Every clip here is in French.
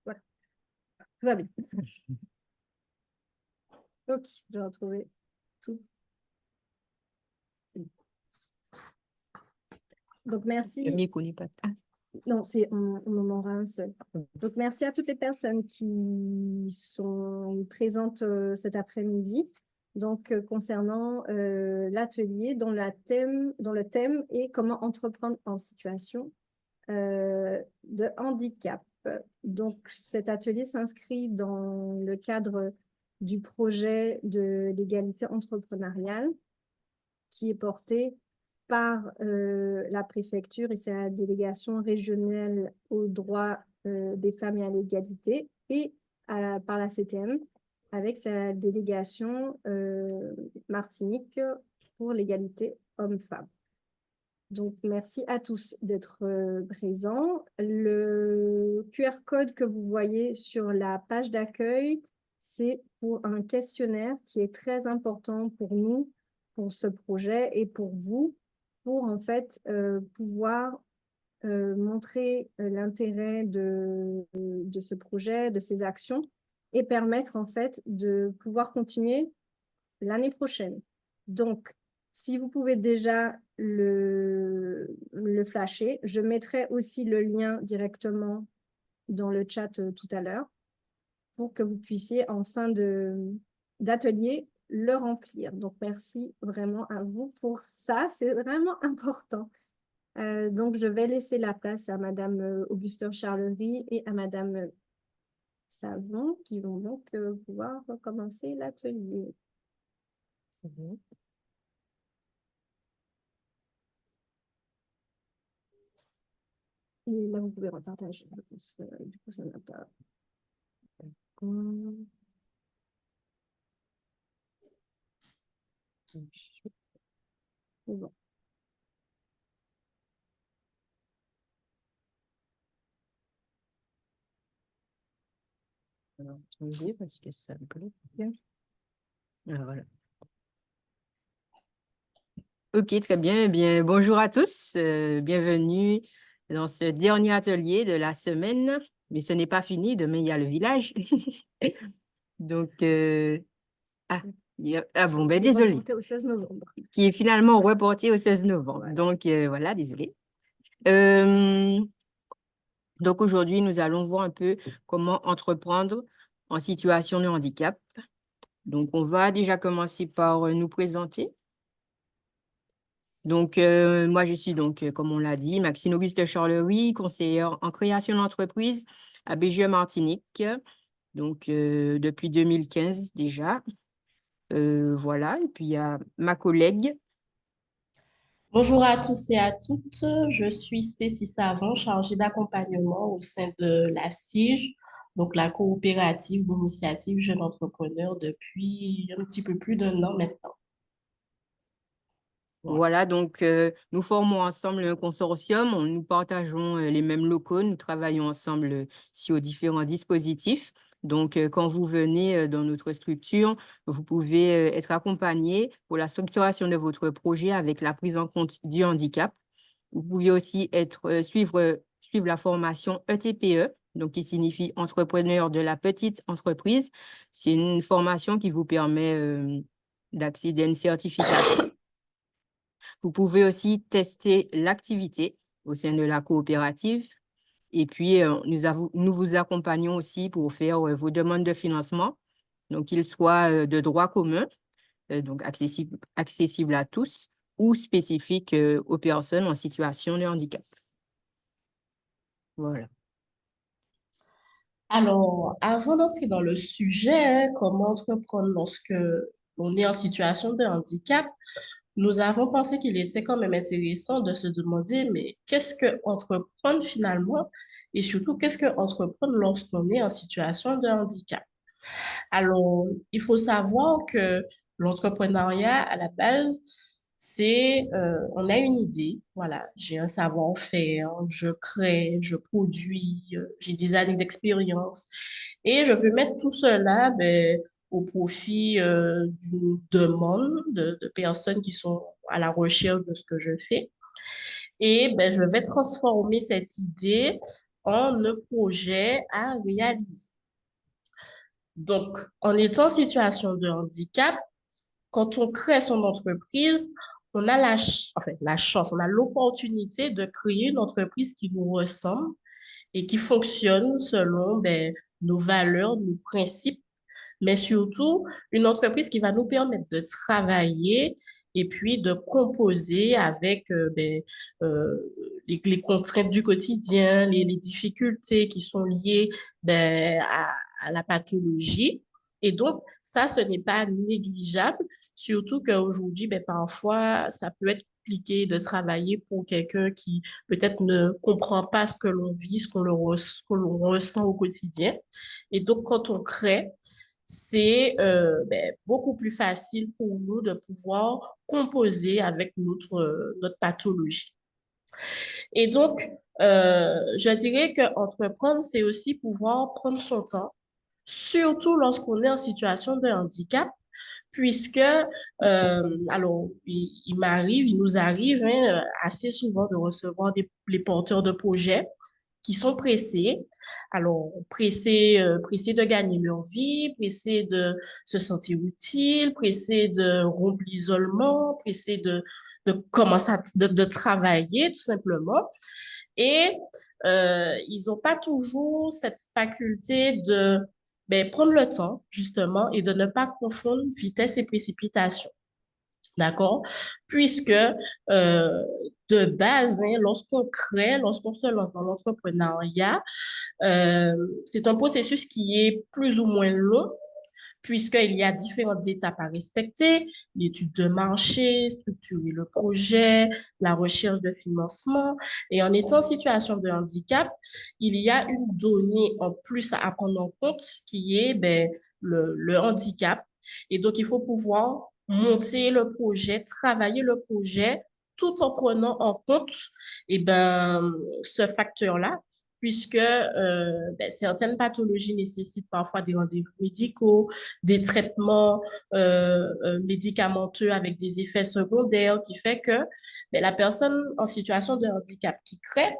Voilà, tout va bien. Ok, j'ai retrouvé tout. Donc, Le merci. micro n'est pas. Ah, Non, on en aura un seul. Donc, merci à toutes les personnes qui sont présentes cet après-midi. Donc, concernant l'atelier dont le thème est comment entreprendre en situation de handicap. Donc, cet atelier s'inscrit dans le cadre du projet de l'égalité entrepreneuriale qui est porté par la préfecture et sa délégation régionale aux droits des femmes et à l'égalité et par la CTM avec sa délégation Martinique pour l'égalité hommes-femmes. Donc, merci à tous d'être présents. Le QR code que vous voyez sur la page d'accueil, c'est pour un questionnaire qui est très important pour nous, pour ce projet et pour vous, pour en fait pouvoir montrer l'intérêt de ce projet, de ces actions et permettre en fait de pouvoir continuer l'année prochaine. Donc, si vous pouvez déjà le flasher, je mettrai aussi le lien directement dans le chat tout à l'heure pour que vous puissiez en fin d'atelier le remplir. Donc, merci vraiment à vous pour ça. C'est vraiment important. Donc, je vais laisser la place à Madame Augustin Charlery et à Madame Savon qui vont donc pouvoir commencer l'atelier. Et là, vous pouvez repartager. Du coup, ça n'a pas. Bon. alors, attendez, parce que ça bloque. Ah, voilà. Ok, très bien. Eh bien, bonjour à tous. Bienvenue dans ce dernier atelier de la semaine. Mais ce n'est pas fini. Demain, il y a le village. Donc, bon, ben désolé. Reporté au 16 novembre. Qui est finalement reporté au 16 novembre. Voilà. Donc, voilà, désolé. Donc, aujourd'hui, nous allons voir un peu comment entreprendre en situation de handicap. Donc, on va déjà commencer par nous présenter. Donc, moi, je suis donc, comme on l'a dit, Maxine Auguste Charlery, conseillère en création d'entreprise à BGE Martinique, donc depuis 2015 déjà. Voilà, et puis il y a ma collègue. Bonjour à tous et à toutes, je suis Stécie Savon, chargée d'accompagnement au sein de la CIGE, donc la coopérative d'initiative Jeunes Entrepreneurs depuis un petit peu plus d'un an maintenant. Voilà, donc nous formons ensemble un consortium, nous partageons les mêmes locaux, nous travaillons ensemble sur différents dispositifs. Donc, quand vous venez dans notre structure, vous pouvez être accompagné pour la structuration de votre projet avec la prise en compte du handicap. Vous pouvez aussi suivre la formation ETPE, donc qui signifie entrepreneur de la petite entreprise. C'est une formation qui vous permet d'accéder à une certification. Vous pouvez aussi tester l'activité au sein de la coopérative. Et puis, nous vous accompagnons aussi pour faire vos demandes de financement, donc qu'ils soient de droit commun, donc accessibles à tous, ou spécifiques aux personnes en situation de handicap. Voilà. Alors, avant d'entrer dans le sujet, comment entreprendre lorsque on est en situation de handicap, nous avons pensé qu'il était quand même intéressant de se demander, mais qu'est-ce que entreprendre finalement? Et surtout, qu'est-ce que entreprendre lorsqu'on est en situation de handicap? Alors, il faut savoir que l'entrepreneuriat, à la base, on a une idée, voilà, j'ai un savoir-faire, je crée, je produis, j'ai des années d'expérience et je veux mettre tout cela ben, au profit d'une demande de personnes qui sont à la recherche de ce que je fais. Et ben, je vais transformer cette idée en un projet à réaliser. Donc, en étant en situation de handicap, quand on crée son entreprise, on a la chance, on a l'opportunité de créer une entreprise qui nous ressemble et qui fonctionne selon nos valeurs, nos principes, mais surtout une entreprise qui va nous permettre de travailler et puis de composer avec euh, les contraintes du quotidien, les difficultés qui sont liées à la pathologie. Et donc, ça, ce n'est pas négligeable, surtout qu'aujourd'hui, parfois, ça peut être compliqué de travailler pour quelqu'un qui peut-être ne comprend pas ce que l'on vit, ce que l'on ressent au quotidien. Et donc, quand on crée, c'est beaucoup plus facile pour nous de pouvoir composer avec notre pathologie. Et donc, je dirais qu'entreprendre, c'est aussi pouvoir prendre son temps, surtout lorsqu'on est en situation de handicap, puisque, il nous arrive assez souvent de recevoir les porteurs de projets qui sont pressés. Alors, pressés de gagner leur vie, pressés de se sentir utile, pressés de rompre l'isolement, pressés de commencer de travailler, tout simplement. Et ils n'ont pas toujours cette faculté de prendre le temps, justement, et de ne pas confondre vitesse et précipitation. D'accord? Puisque de base, lorsqu'on crée, lorsqu'on se lance dans l'entrepreneuriat, c'est un processus qui est plus ou moins long, puisqu'il y a différentes étapes à respecter, l'étude de marché, structurer le projet, la recherche de financement. Et en étant en situation de handicap, il y a une donnée en plus à prendre en compte qui est le handicap. Et donc, il faut pouvoir monter le projet, travailler le projet tout en prenant en compte ce facteur-là, puisque certaines pathologies nécessitent parfois des rendez-vous médicaux, des traitements médicamenteux avec des effets secondaires, qui fait que la personne en situation de handicap qui crée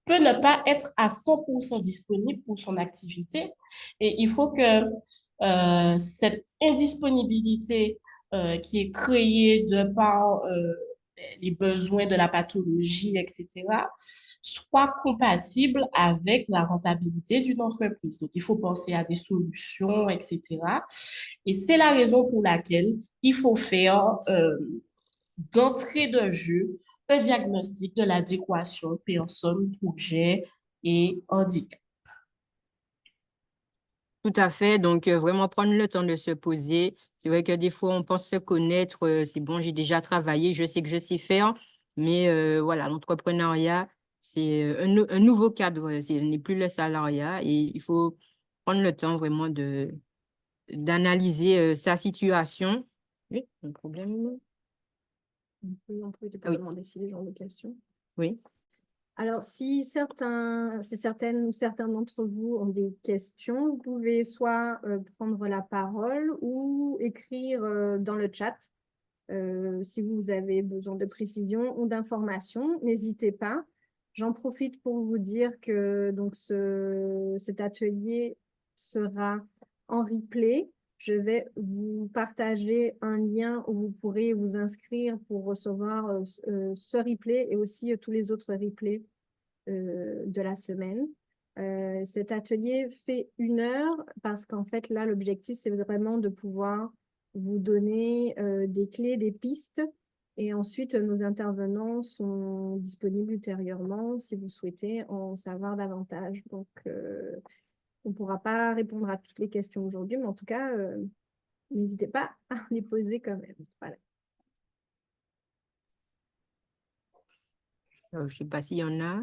peut ne pas être à 100% disponible pour son activité. Et il faut que cette indisponibilité qui est créée de par les besoins de la pathologie, etc., soit compatible avec la rentabilité d'une entreprise. Donc, il faut penser à des solutions, etc. Et c'est la raison pour laquelle il faut faire d'entrée de jeu un diagnostic de l'adéquation personne, projet et handicap. Tout à fait. Donc, vraiment prendre le temps de se poser. C'est vrai que des fois, on pense se connaître. C'est bon, j'ai déjà travaillé, je sais que je sais faire. Mais voilà, l'entrepreneuriat, c'est un nouveau cadre. Ce n'est plus le salariat. Et il faut prendre le temps vraiment d'analyser sa situation. Oui, un problème. On peut Ah oui, demander si les gens ont des questions. oui. Alors, si certaines ou certains d'entre vous ont des questions, vous pouvez soit prendre la parole ou écrire dans le chat. Si vous avez besoin de précision ou d'informations, n'hésitez pas. J'en profite pour vous dire que donc cet atelier sera en replay. Je vais vous partager un lien où vous pourrez vous inscrire pour recevoir ce replay et aussi tous les autres replays de la semaine. Cet atelier fait 1 heure parce qu'en fait, là, l'objectif, c'est vraiment de pouvoir vous donner des clés, des pistes. Et ensuite, nos intervenants sont disponibles ultérieurement si vous souhaitez en savoir davantage. Donc, on ne pourra pas répondre à toutes les questions aujourd'hui, mais en tout cas, n'hésitez pas à les poser quand même. Voilà. Je ne sais pas s'il y en a.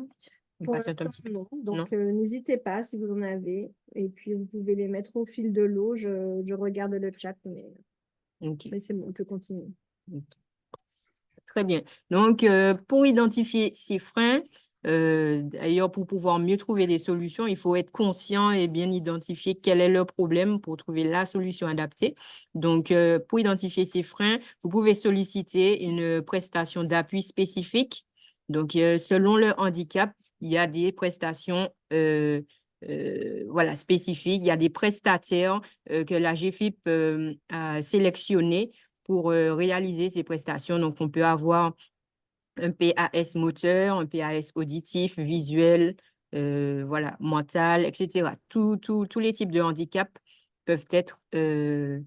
On Pour patiente un l'instant, petit peu. non. Non? Donc, n'hésitez pas si vous en avez. Et puis, vous pouvez les mettre au fil de l'eau. Je regarde le chat, OK. mais c'est bon, on peut continuer. OK. Très bien. Donc, pour identifier ces freins, d'ailleurs, pour pouvoir mieux trouver des solutions, il faut être conscient et bien identifier quel est le problème pour trouver la solution adaptée. Donc, pour identifier ces freins, vous pouvez solliciter une prestation d'appui spécifique Donc, selon le handicap, il y a des prestations voilà, spécifiques. Il y a des prestataires que la GFIP a sélectionnés pour réaliser ces prestations. Donc, on peut avoir un PAS moteur, un PAS auditif, visuel, voilà, mental, etc. Tous les types de handicap peuvent être euh,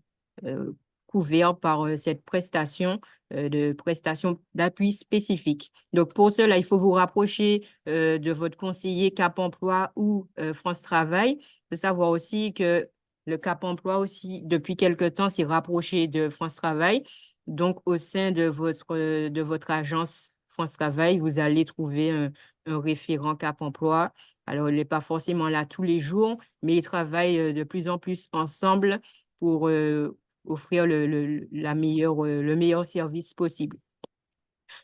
couverts par cette prestation de prestation d'appui spécifique. Donc, pour cela, il faut vous rapprocher de votre conseiller Cap Emploi ou France Travail. Il faut savoir aussi que le Cap Emploi aussi, depuis quelque temps, s'est rapproché de France Travail. Donc, au sein de votre agence France Travail, vous allez trouver un référent Cap Emploi. Alors, il n'est pas forcément là tous les jours, mais ils travaillent de plus en plus ensemble pour offrir le meilleur service possible.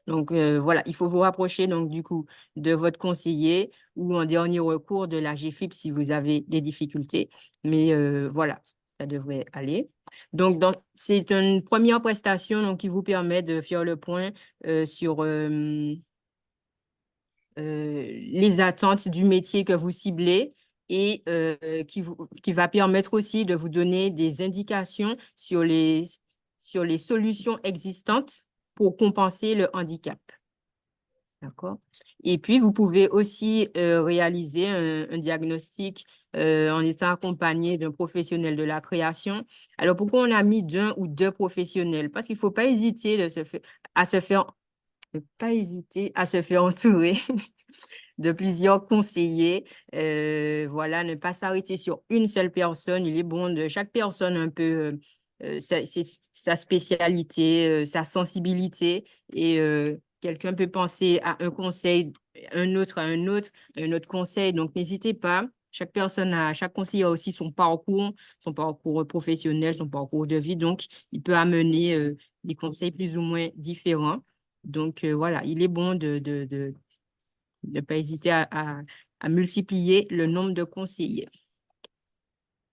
Donc, voilà, il faut vous rapprocher donc du coup de votre conseiller ou en dernier recours de la GFIP si vous avez des difficultés. Mais voilà, ça devrait aller. Donc, c'est une première prestation donc, qui vous permet de faire le point sur les attentes du métier que vous ciblez et qui va permettre aussi de vous donner des indications sur les solutions existantes pour compenser le handicap. D'accord? Et puis, vous pouvez aussi réaliser un diagnostic en étant accompagné d'un professionnel de la création. Alors, pourquoi on a mis d'un ou deux professionnels? Parce qu'il ne faut pas hésiter pas hésiter à se faire entourer de plusieurs conseillers. Voilà, ne pas s'arrêter sur une seule personne. Il est bon de chaque personne un peu sa spécialité, sa sensibilité. Et quelqu'un peut penser à un conseil, un autre à un autre conseil. Donc, n'hésitez pas. Chaque conseiller a aussi son parcours professionnel, son parcours de vie. Donc, il peut amener des conseils plus ou moins différents. Donc, voilà, il est bon de ne pas hésiter à multiplier le nombre de conseillers.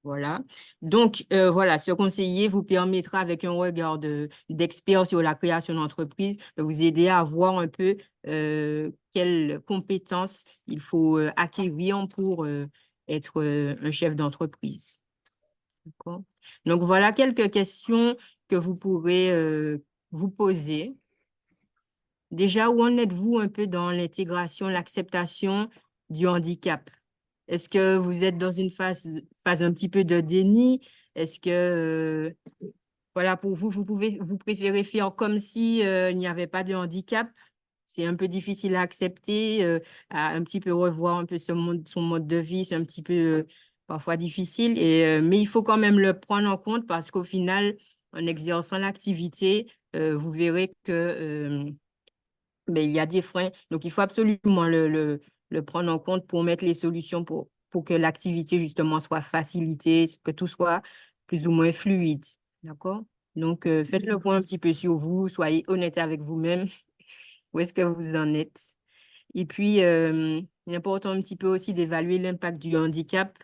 Voilà. Donc, voilà, ce conseiller vous permettra, avec un regard d'expert sur la création d'entreprise, de vous aider à voir un peu quelles compétences il faut acquérir pour être un chef d'entreprise. D'accord? Donc, voilà quelques questions que vous pourrez vous poser. Déjà, où en êtes-vous un peu dans l'intégration, l'acceptation du handicap? Est-ce que vous êtes dans une phase un petit peu de déni? Est-ce que, voilà, pour vous, vous préférez faire comme si, il n'y avait pas de handicap? C'est un peu difficile à accepter, à un petit peu revoir un peu son mode de vie, c'est un petit peu parfois difficile, mais il faut quand même le prendre en compte parce qu'au final, en exerçant l'activité, vous verrez que mais il y a des freins. Donc, il faut absolument le prendre en compte pour mettre les solutions pour que l'activité, justement, soit facilitée, que tout soit plus ou moins fluide. D'accord? Donc, faites le point un petit peu sur vous, soyez honnête avec vous-même. Où est-ce que vous en êtes? Et puis, il est important un petit peu aussi d'évaluer l'impact du handicap,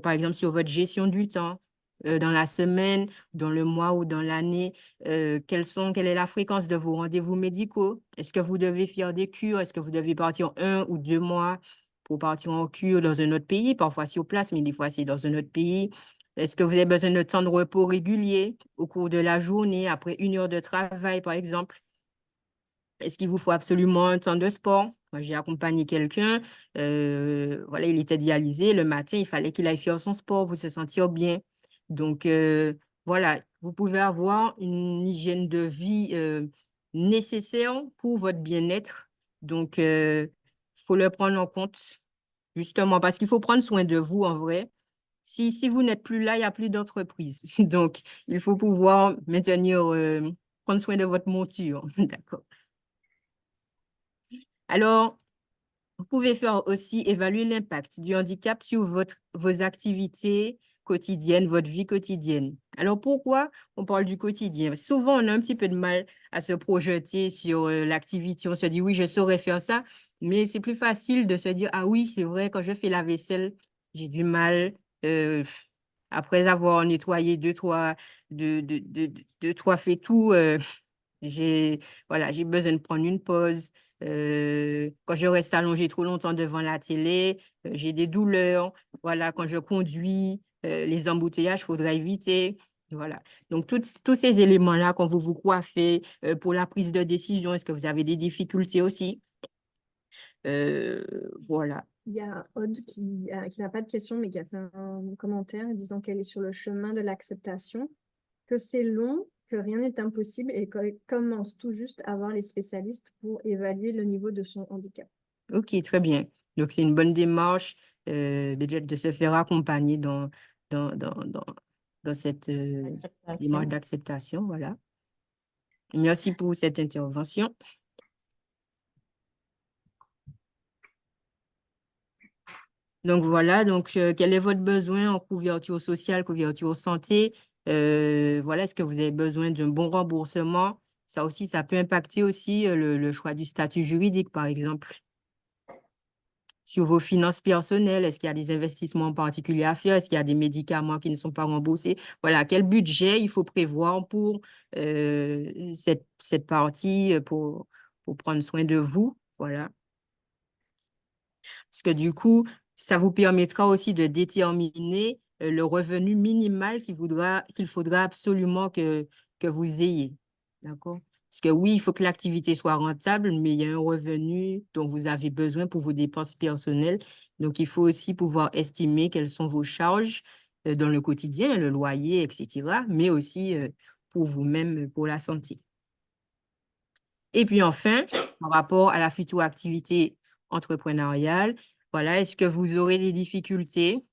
par exemple sur votre gestion du temps, dans la semaine, dans le mois ou dans l'année. Quelle est la fréquence de vos rendez-vous médicaux? Est-ce que vous devez faire des cures? Est-ce que vous devez partir 1 ou 2 mois pour partir en cure dans un autre pays? Parfois sur place, mais des fois c'est dans un autre pays. Est-ce que vous avez besoin de temps de repos régulier au cours de la journée, après 1 heure de travail, par exemple? Est-ce qu'il vous faut absolument un temps de sport? Moi, j'ai accompagné quelqu'un, voilà, il était dialysé. Le matin, il fallait qu'il aille faire son sport pour se sentir bien. Donc, voilà, vous pouvez avoir une hygiène de vie nécessaire pour votre bien-être. Donc, il faut le prendre en compte, justement, parce qu'il faut prendre soin de vous en vrai. Si vous n'êtes plus là, il n'y a plus d'entreprise. Donc, il faut pouvoir prendre soin de votre monture. D'accord. Alors, vous pouvez faire aussi évaluer l'impact du handicap sur vos activités quotidiennes, votre vie quotidienne. Alors, pourquoi on parle du quotidien? Souvent, on a un petit peu de mal à se projeter sur l'activité. On se dit, oui, je saurais faire ça, mais c'est plus facile de se dire, ah oui, c'est vrai, quand je fais la vaisselle, j'ai du mal. euh, Après avoir nettoyé deux, trois fait tout, j'ai voilà, j'ai besoin de prendre une pause. quand je reste allongée trop longtemps devant la télé, j'ai des douleurs. Voilà, quand je conduis, les embouteillages, il faudra éviter. Voilà. Donc, tous ces éléments-là, quand vous vous coiffez, pour la prise de décision, est-ce que vous avez des difficultés aussi? Voilà. Il y a Aude qui n'a pas de question, mais qui a fait un commentaire disant qu'elle est sur le chemin de l'acceptation, que c'est long, que rien n'est impossible et qu'elle commence tout juste à voir les spécialistes pour évaluer le niveau de son handicap. OK, très bien. Donc, c'est une bonne démarche de se faire accompagner dans, dans, dans, dans cette démarche Acceptation. d'acceptation. Voilà. Merci pour cette intervention. Donc, voilà. Donc, quel est votre besoin en couverture sociale, couverture santé? Voilà, est-ce que vous avez besoin d'un bon remboursement? Ça aussi, ça peut impacter aussi le choix du statut juridique, par exemple. Sur vos finances personnelles, est-ce qu'il y a des investissements en particulier à faire? Est-ce qu'il y a des médicaments qui ne sont pas remboursés? Voilà, quel budget il faut prévoir pour cette partie, pour prendre soin de vous? Voilà. Parce que du coup, ça vous permettra aussi de déterminer le revenu minimal qu'il faudra absolument que vous ayez. D'accord? Parce que oui, il faut que l'activité soit rentable, mais il y a un revenu dont vous avez besoin pour vos dépenses personnelles. Donc, il faut aussi pouvoir estimer quelles sont vos charges dans le quotidien, le loyer, etc., mais aussi pour vous-même, pour la santé. Et puis enfin, par rapport à la future activité entrepreneuriale, voilà, est-ce que vous aurez des difficultés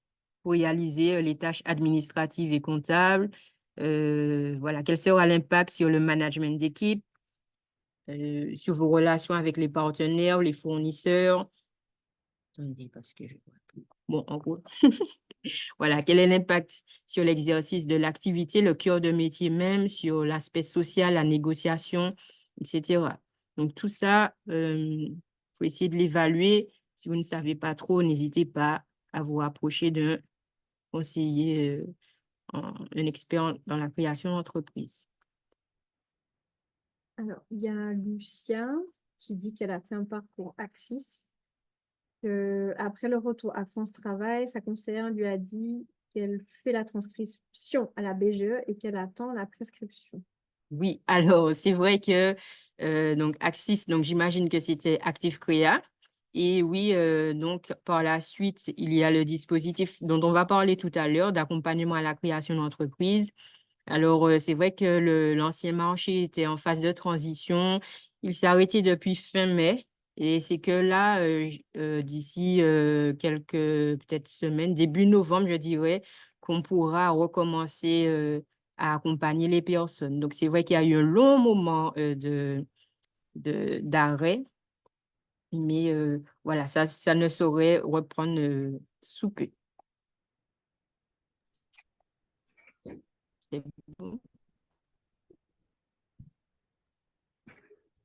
pour réaliser les tâches administratives et comptables? Voilà, quel sera l'impact sur le management d'équipe, sur vos relations avec les partenaires, les fournisseurs? Attendez, parce que je vois plus. Bon, en gros, voilà, quel est l'impact sur l'exercice de l'activité, le cœur de métier même, sur l'aspect social, la négociation, etc. Donc, tout ça, il faut essayer de l'évaluer. Si vous ne savez pas trop, n'hésitez pas à vous rapprocher d'un conseiller, un expert dans la création d'entreprise. Alors, il y a Lucia qui dit qu'elle a fait un parcours Axis. Après le retour à France Travail, sa conseillère lui a dit qu'elle fait la transcription à la BGE et qu'elle attend la prescription. Oui, alors c'est vrai que donc Axis, donc j'imagine que c'était Active Créa. Et oui, donc par la suite, il y a le dispositif dont on va parler tout à l'heure d'accompagnement à la création d'entreprise. Alors, c'est vrai que l'ancien marché était en phase de transition. Il s'est arrêté depuis fin mai. Et c'est que là, d'ici quelques peut-être semaines, début novembre, je dirais, qu'on pourra recommencer à accompagner les personnes. Donc, c'est vrai qu'il y a eu un long moment d'arrêt, mais voilà, ça ne saurait reprendre sous peu. C'est bon.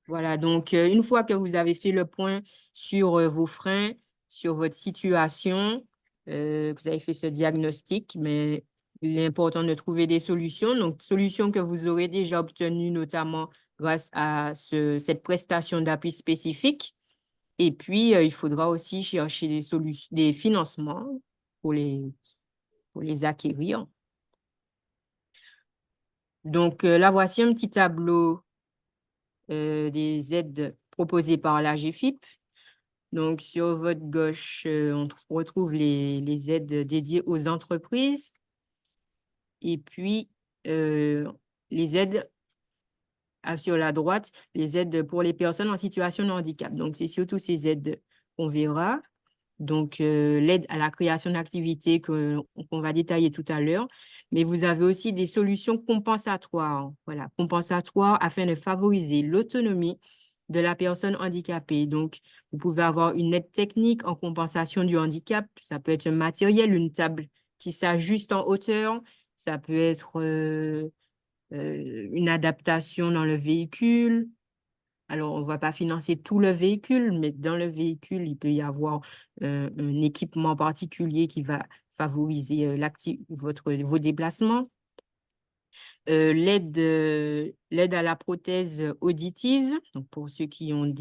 Voilà, donc une fois que vous avez fait le point sur vos freins, sur votre situation, que vous avez fait ce diagnostic, mais il est important de trouver des solutions. Donc, solutions que vous aurez déjà obtenues, notamment grâce à cette prestation d'appui spécifique. Et puis, il faudra aussi chercher des financements pour les acquérir. Donc, là, voici un petit tableau des aides proposées par la GFIP. Donc, sur votre gauche, on retrouve les aides dédiées aux entreprises et puis les aides sur la droite, les aides pour les personnes en situation de handicap. Donc, c'est surtout ces aides qu'on verra. Donc, l'aide à la création d'activités qu'on va détailler tout à l'heure. Mais vous avez aussi des solutions compensatoires. Voilà, compensatoires afin de favoriser l'autonomie de la personne handicapée. Donc, vous pouvez avoir une aide technique en compensation du handicap. Ça peut être un matériel, une table qui s'ajuste en hauteur. Ça peut être une adaptation dans le véhicule. Alors, on ne va pas financer tout le véhicule, mais dans le véhicule, il peut y avoir un équipement particulier qui va favoriser vos déplacements. L'aide à la prothèse auditive, donc pour ceux qui ont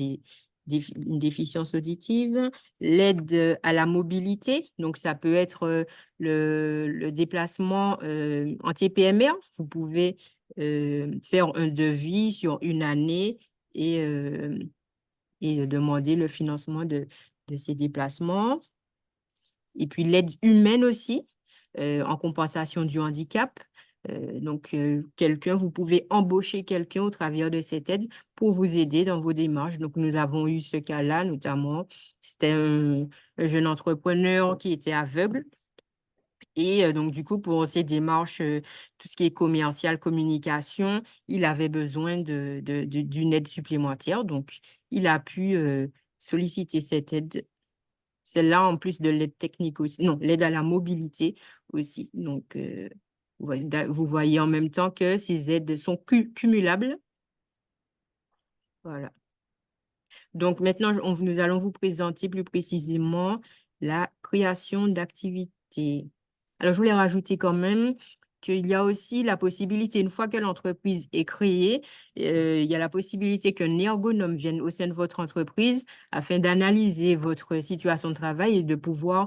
une déficience auditive, l'aide à la mobilité, donc ça peut être le déplacement en TPMR. Vous pouvez faire un devis sur une année et demander le financement de ces déplacements. Et puis l'aide humaine aussi, en compensation du handicap. Donc, vous pouvez embaucher quelqu'un au travers de cette aide pour vous aider dans vos démarches. Donc, nous avons eu ce cas-là, notamment, c'était un jeune entrepreneur qui était aveugle. Et donc, du coup, pour ces démarches, tout ce qui est commercial, communication, il avait besoin d'une aide supplémentaire. Donc, il a pu solliciter cette aide. Celle-là, en plus de l'aide technique aussi. Non, l'aide à la mobilité aussi. Donc, vous voyez en même temps que ces aides sont cumulables. Voilà. Donc, maintenant, nous allons vous présenter plus précisément la création d'activités. Alors, je voulais rajouter quand même qu'il y a aussi la possibilité, une fois que l'entreprise est créée, il y a la possibilité qu'un ergonome vienne au sein de votre entreprise afin d'analyser votre situation de travail et de pouvoir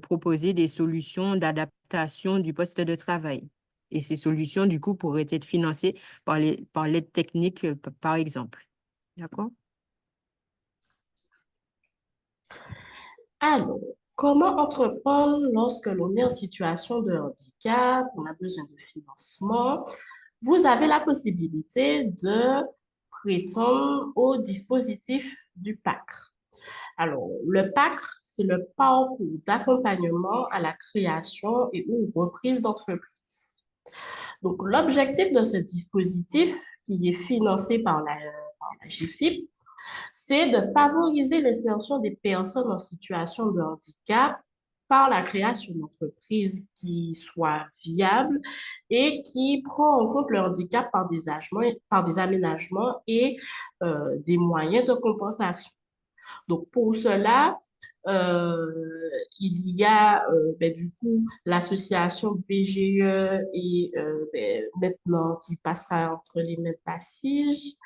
proposer des solutions d'adaptation du poste de travail. Et ces solutions, du coup, pourraient être financées par l'aide technique, par exemple. D'accord? Alors, comment entreprendre lorsque l'on est en situation de handicap, on a besoin de financement? Vous avez la possibilité de prétendre au dispositif du PACR. Alors, le PACR, c'est le parcours d'accompagnement à la création et ou reprise d'entreprise. Donc, l'objectif de ce dispositif, qui est financé par la GFIP, c'est de favoriser l'insertion des personnes en situation de handicap par la création d'entreprises qui soient viables et qui prend en compte le handicap par des aménagements et des moyens de compensation. Donc, pour cela, il y a du coup l'association BGE et maintenant qui passera entre les mains de la CIG.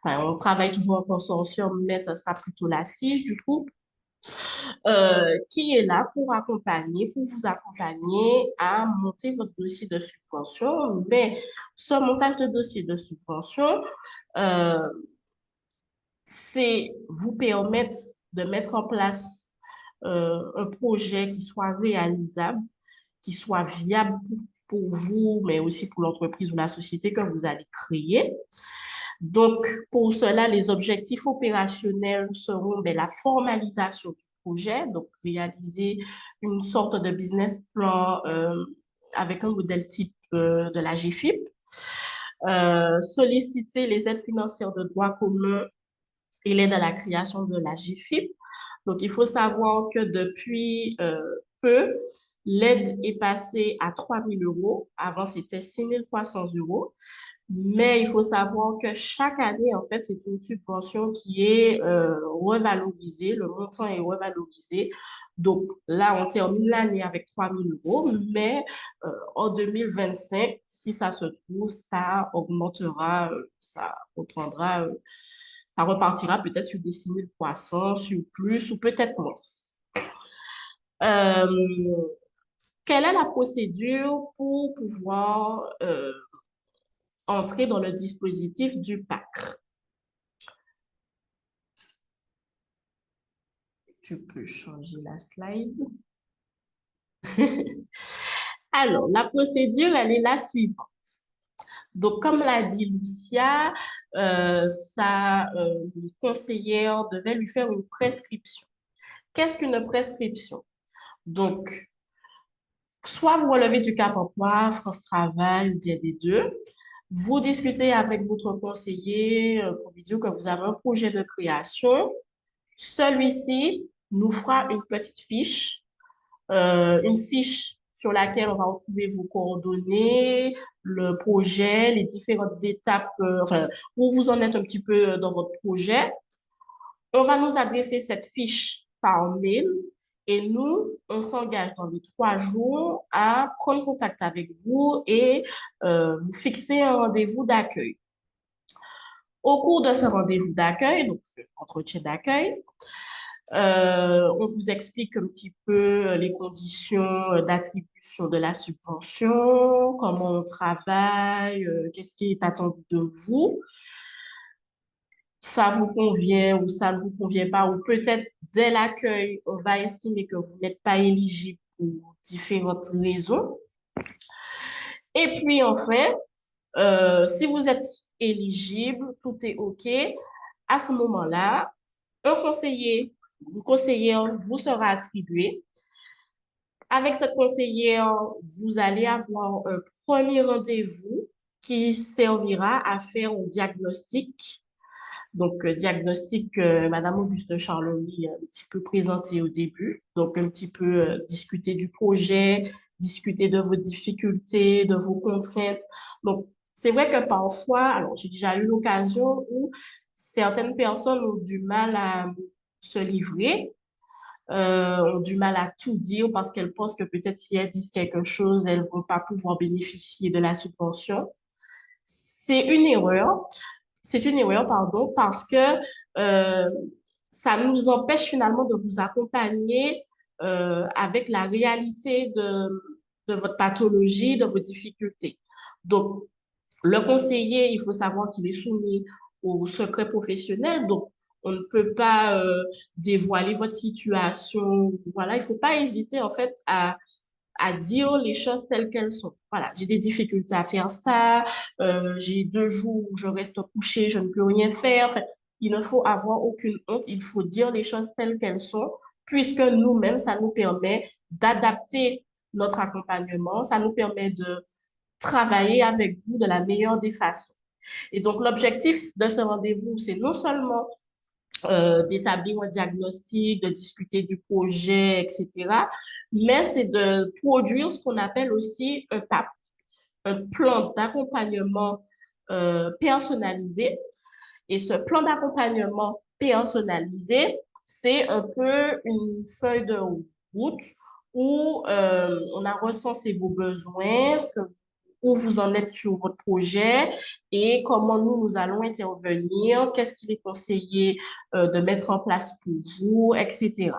Enfin, on travaille toujours en consortium, mais ça sera plutôt la CIG du coup, qui est là pour vous accompagner à monter votre dossier de subvention. Mais ce montage de dossier de subvention, euh, c'est vous permettre de mettre en place un projet qui soit réalisable, qui soit viable pour vous, mais aussi pour l'entreprise ou la société que vous allez créer. Donc, pour cela, les objectifs opérationnels seront la formalisation du projet, donc réaliser une sorte de business plan avec un modèle type de la GFIP, solliciter les aides financières de droit commun et l'aide à la création de la GFIP. Donc, il faut savoir que depuis peu, l'aide est passée à 3 000 euros. Avant, c'était 6 300 euros. Mais il faut savoir que chaque année, en fait, c'est une subvention qui est revalorisée. Le montant est revalorisé. Donc, là, on termine l'année avec 3 000 euros. Mais en 2025, si ça se trouve, ça augmentera, ça reprendra ça repartira peut-être sur des 6 300, sur plus ou peut-être moins. Euh, Quelle est la procédure pour pouvoir entrer dans le dispositif du PACR? Tu peux changer la slide. Alors, la procédure, elle est la suivante. Donc, comme l'a dit Lucia, sa conseillère devait lui faire une prescription. Qu'est-ce qu'une prescription? Donc, soit vous relevez du Cap emploi, France Travail ou bien des deux. Vous discutez avec votre conseiller pour lui dire que vous avez un projet de création. Celui-ci nous fera une fiche sur laquelle on va retrouver vos coordonnées, le projet, les différentes étapes, où vous en êtes un petit peu dans votre projet. On va nous adresser cette fiche par mail et nous, on s'engage dans les 3 jours à prendre contact avec vous et vous fixer un rendez-vous d'accueil. Au cours de ce rendez-vous d'accueil, donc entretien d'accueil, on vous explique un petit peu les conditions d'attribution de la subvention, comment on travaille, qu'est-ce qui est attendu de vous. Ça vous convient ou ça ne vous convient pas, ou peut-être dès l'accueil, on va estimer que vous n'êtes pas éligible pour différentes raisons. Et puis, en fait, si vous êtes éligible, tout est OK. À ce moment-là, un conseiller, une conseillère vous sera attribué. Avec cette conseillère, vous allez avoir un premier rendez-vous qui servira à faire un diagnostic. Donc, diagnostic, Madame Auguste Charleville a un petit peu présenté au début. Donc, un petit peu discuter du projet, discuter de vos difficultés, de vos contraintes. Donc, c'est vrai que parfois, alors j'ai déjà eu l'occasion où certaines personnes ont du mal à se livrer, ont du mal à tout dire parce qu'elles pensent que peut-être si elles disent quelque chose, elles vont pas pouvoir bénéficier de la subvention. C'est une erreur. C'est une erreur, pardon, parce que euh, ça nous empêche finalement de vous accompagner avec la réalité de votre pathologie, de vos difficultés. Donc, le conseiller, il faut savoir qu'il est soumis au secret professionnel, donc on ne peut pas dévoiler votre situation. Voilà, il ne faut pas hésiter en fait à dire les choses telles qu'elles sont. Voilà, j'ai des difficultés à faire ça, j'ai 2 jours où je reste couchée, je ne peux rien faire. Enfin, il ne faut avoir aucune honte, il faut dire les choses telles qu'elles sont, puisque nous-mêmes, ça nous permet d'adapter notre accompagnement, ça nous permet de travailler avec vous de la meilleure des façons. Et donc, l'objectif de ce rendez-vous, c'est non seulement d'établir un diagnostic, de discuter du projet, etc. Mais c'est de produire ce qu'on appelle aussi un PAP, un plan d'accompagnement personnalisé. Et ce plan d'accompagnement personnalisé, c'est un peu une feuille de route où on a recensé vos besoins, où vous en êtes sur votre projet et comment nous allons intervenir, qu'est-ce qu'il est conseillé de mettre en place pour vous, etc.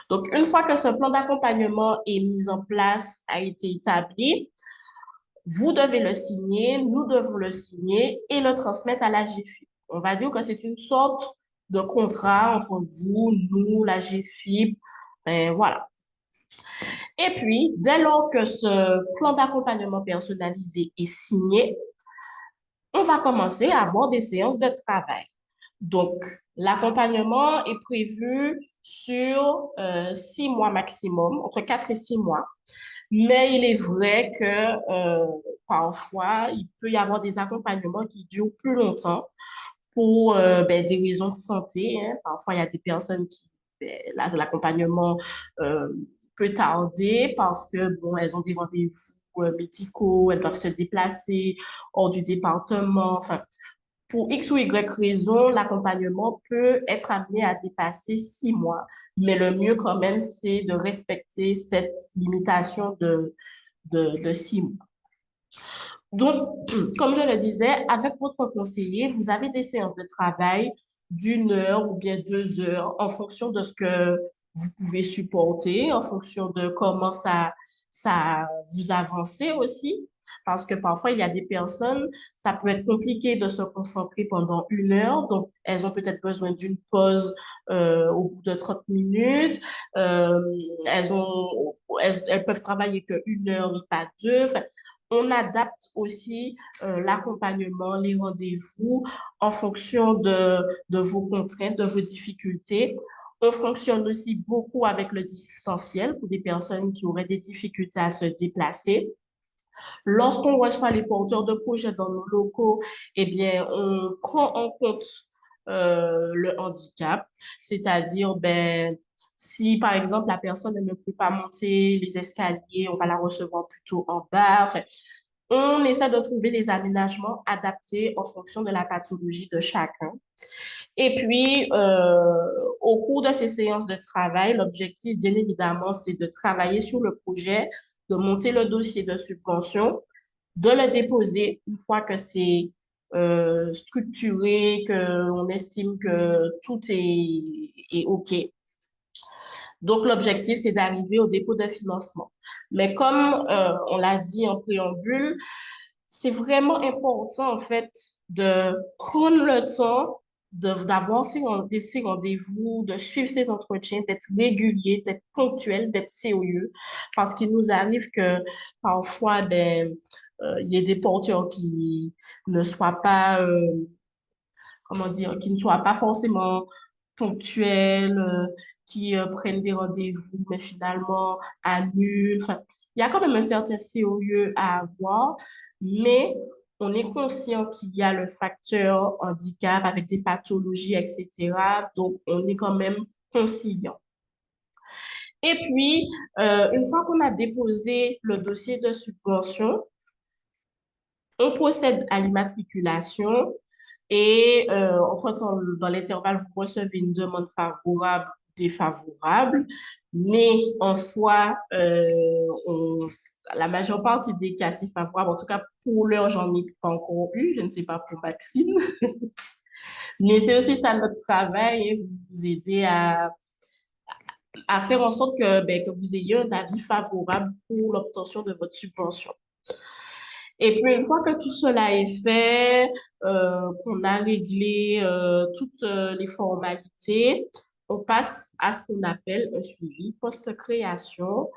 Donc, une fois que ce plan d'accompagnement est mis en place, a été établi, vous devez le signer, nous devons le signer et le transmettre à la GFIP. On va dire que c'est une sorte de contrat entre vous, nous, la GFIP, voilà. Et puis, dès lors que ce plan d'accompagnement personnalisé est signé, on va commencer à avoir des séances de travail. Donc, l'accompagnement est prévu sur 6 mois maximum, entre 4 et 6 mois. Mais il est vrai que parfois, il peut y avoir des accompagnements qui durent plus longtemps pour des raisons de santé, hein. Parfois, il y a des personnes qui, l'accompagnement euh, peut tarder parce que, bon, elles ont des rendez-vous médicaux, elles doivent se déplacer hors du département. Enfin, pour X ou Y raison, l'accompagnement peut être amené à dépasser 6 mois. Mais le mieux quand même, c'est de respecter cette limitation de 6 mois. Donc, comme je le disais, avec votre conseiller, vous avez des séances de travail d'1 heure ou bien 2 heures en fonction de ce que vous pouvez supporter, en fonction de comment ça vous avancez aussi. Parce que parfois, il y a des personnes, ça peut être compliqué de se concentrer pendant 1 heure. Donc, elles ont peut-être besoin d'une pause au bout de 30 minutes. Euh, elles peuvent travailler que 1 heure et pas deux. Enfin, on adapte aussi l'accompagnement, les rendez-vous en fonction de vos contraintes, de vos difficultés. On fonctionne aussi beaucoup avec le distanciel pour des personnes qui auraient des difficultés à se déplacer. Lorsqu'on reçoit les porteurs de projets dans nos locaux, eh bien, on prend en compte le handicap, c'est-à-dire, ben, si par exemple la personne elle ne peut pas monter les escaliers, on va la recevoir plutôt en bas. Enfin, on essaie de trouver des aménagements adaptés en fonction de la pathologie de chacun. Et puis, au cours de ces séances de travail, l'objectif, bien évidemment, c'est de travailler sur le projet, de monter le dossier de subvention, de le déposer une fois que c'est structuré, qu'on estime que tout est OK. Donc, l'objectif, c'est d'arriver au dépôt de financement. Mais comme on l'a dit en préambule, c'est vraiment important, en fait, de prendre le temps d'avoir ces rendez-vous, de suivre ces entretiens, d'être régulier, d'être ponctuel, d'être sérieux, parce qu'il nous arrive que parfois, ben, il y ait des porteurs qui ne soient pas, comment dire, qui ne soient pas forcément ponctuels, qui prennent des rendez-vous, mais finalement annulent. Enfin, il y a quand même un certain sérieux à avoir, mais on est conscient qu'il y a le facteur handicap avec des pathologies, etc. Donc, on est quand même conciliant. Et puis, une fois qu'on a déposé le dossier de subvention, on procède à l'immatriculation et entre-temps, dans l'intervalle, vous recevez une demande favorable, défavorable, mais en soi, la majeure partie des cas, c'est favorable. En tout cas, pour l'heure, j'en ai pas encore eu. Je ne sais pas pour Maxime. Mais c'est aussi ça notre travail, et vous aider à faire en sorte que, ben, que vous ayez un avis favorable pour l'obtention de votre subvention. Et puis, une fois que tout cela est fait, qu'on a réglé toutes les formalités, on passe à ce qu'on appelle un suivi post-création,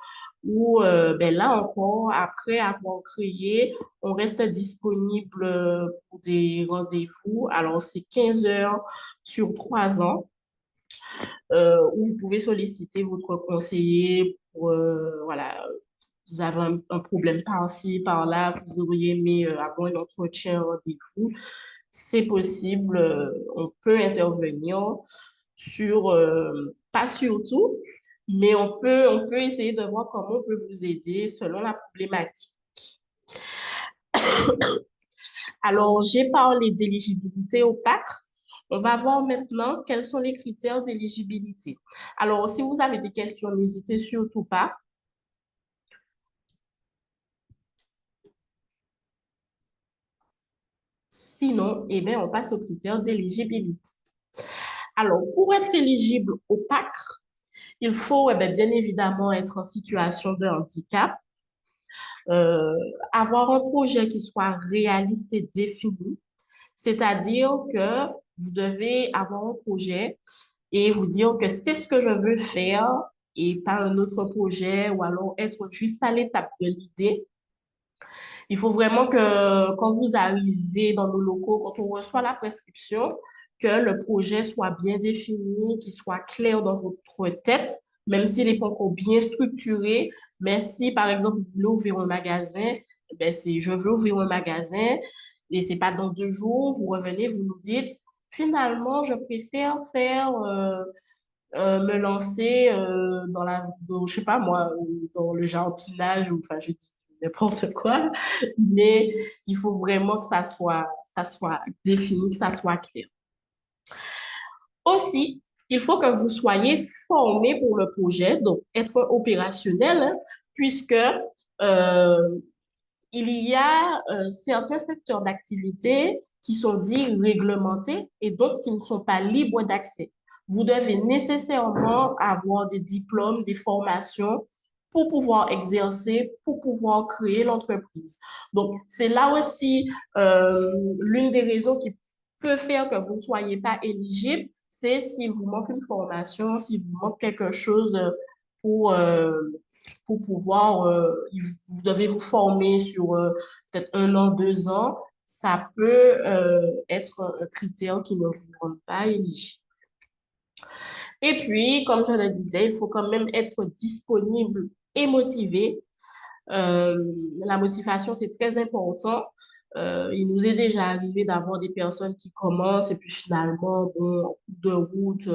où ben là encore, après avoir créé, on reste disponible pour des rendez-vous. Alors, c'est 15 heures sur 3 ans, où vous pouvez solliciter votre conseiller pour, voilà, vous avez un problème par-ci, par-là, vous auriez aimé avoir un entretien, un rendez-vous, c'est possible, on peut intervenir sur, pas sur tout, mais on peut essayer de voir comment on peut vous aider selon la problématique. Alors, j'ai parlé d'éligibilité au PAC. On va voir maintenant quels sont les critères d'éligibilité. Alors, si vous avez des questions, n'hésitez surtout pas. Sinon, eh bien, on passe aux critères d'éligibilité. Alors, pour être éligible au PAC, il faut bien évidemment être en situation de handicap, avoir un projet qui soit réaliste et défini, c'est-à-dire que vous devez avoir un projet et vous dire que c'est ce que je veux faire et pas un autre projet ou alors être juste à l'étape de l'idée. Il faut vraiment que quand vous arrivez dans nos locaux, quand on reçoit la prescription, que le projet soit bien défini, qu'il soit clair dans votre tête, même s'il n'est pas encore bien structuré. Mais si, par exemple, vous voulez ouvrir un magasin, ben c'est je veux ouvrir un magasin et c'est pas dans 2 jours, vous revenez, vous nous dites, finalement, je préfère faire me lancer je sais pas moi, dans le jardinage ou enfin je dis n'importe quoi, mais il faut vraiment que ça soit défini, que ça soit clair. Aussi, il faut que vous soyez formé pour le projet, donc être opérationnel, hein, puisque euh, il y a certains secteurs d'activité qui sont dits réglementés et d'autres qui ne sont pas libres d'accès. Vous devez nécessairement avoir des diplômes, des formations pour pouvoir exercer, pour pouvoir créer l'entreprise. Donc, c'est là aussi l'une des raisons qui peut faire que vous ne soyez pas éligible, c'est s'il vous manque une formation, s'il vous manque quelque chose pour, euh, pour pouvoir, vous devez vous former sur peut-être 1 an, 2 ans, ça peut être un critère qui ne vous rend pas éligible. Et puis, comme je le disais, il faut quand même être disponible et motivé. La motivation, c'est très important. Il nous est déjà arrivé d'avoir des personnes qui commencent et puis finalement, bon, en cours de route,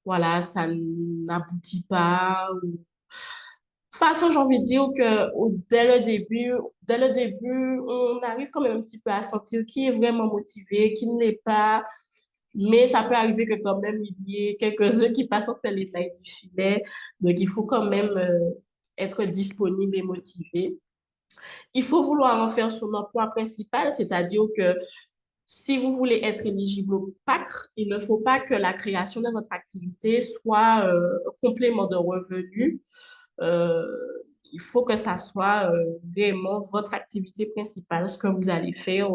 voilà, ça n'aboutit pas. De toute façon, j'ai envie de dire que dès le début, on arrive quand même un petit peu à sentir qui est vraiment motivé, qui ne l'est pas. Mais ça peut arriver que quand même, il y ait quelques-uns qui passent entre les tailles du filet. Donc, il faut quand même être disponible et motivé. Il faut vouloir en faire son emploi principal, c'est-à-dire que si vous voulez être éligible au PAC, il ne faut pas que la création de votre activité soit complément de revenus. Euh, il faut que ça soit vraiment votre activité principale, ce que vous allez faire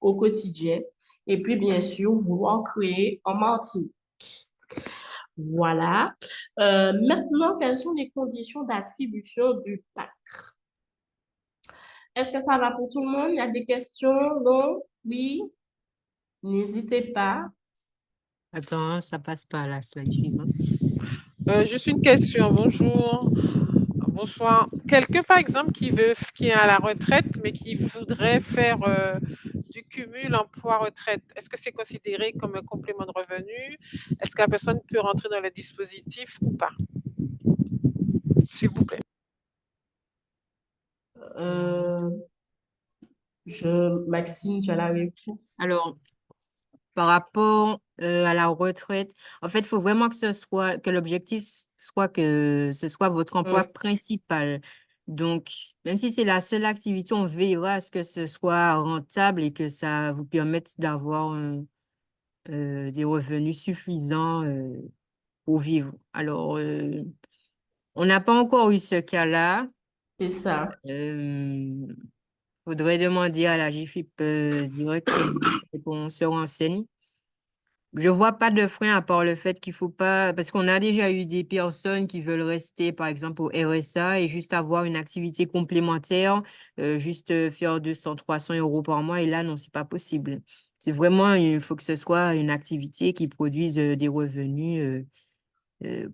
au quotidien. Et puis, bien sûr, vouloir créer en Martinique. Voilà. Maintenant, quelles sont les conditions d'attribution du PAC? Est-ce que ça va pour tout le monde? Il y a des questions? Non? Oui? N'hésitez pas. Attends, ça passe pas à la slide suivante. Juste une question, bonjour. Bonsoir. Quelqu'un, par exemple, qui est à la retraite, mais qui voudrait faire du cumul emploi-retraite, est-ce que c'est considéré comme un complément de revenu? Est-ce que la personne peut rentrer dans le dispositif ou pas? S'il vous plaît. Euh, Maxime, tu as la réponse? Alors, par rapport à la retraite, en fait, il faut vraiment que l'objectif soit que ce soit votre emploi principal. Donc, même si c'est la seule activité, on veillera à ce que ce soit rentable et que ça vous permette d'avoir des revenus suffisants pour vivre. Alors, on n'a pas encore eu ce cas-là. C'est ça. Faudrait demander à la GFIP directement et qu'on se renseigne. Je vois pas de frein à part le fait qu'il faut pas, parce qu'on a déjà eu des personnes qui veulent rester, par exemple, au RSA et juste avoir une activité complémentaire, juste faire 200, 300 euros par mois. Et là, non, c'est pas possible. C'est vraiment, il faut que ce soit une activité qui produise des revenus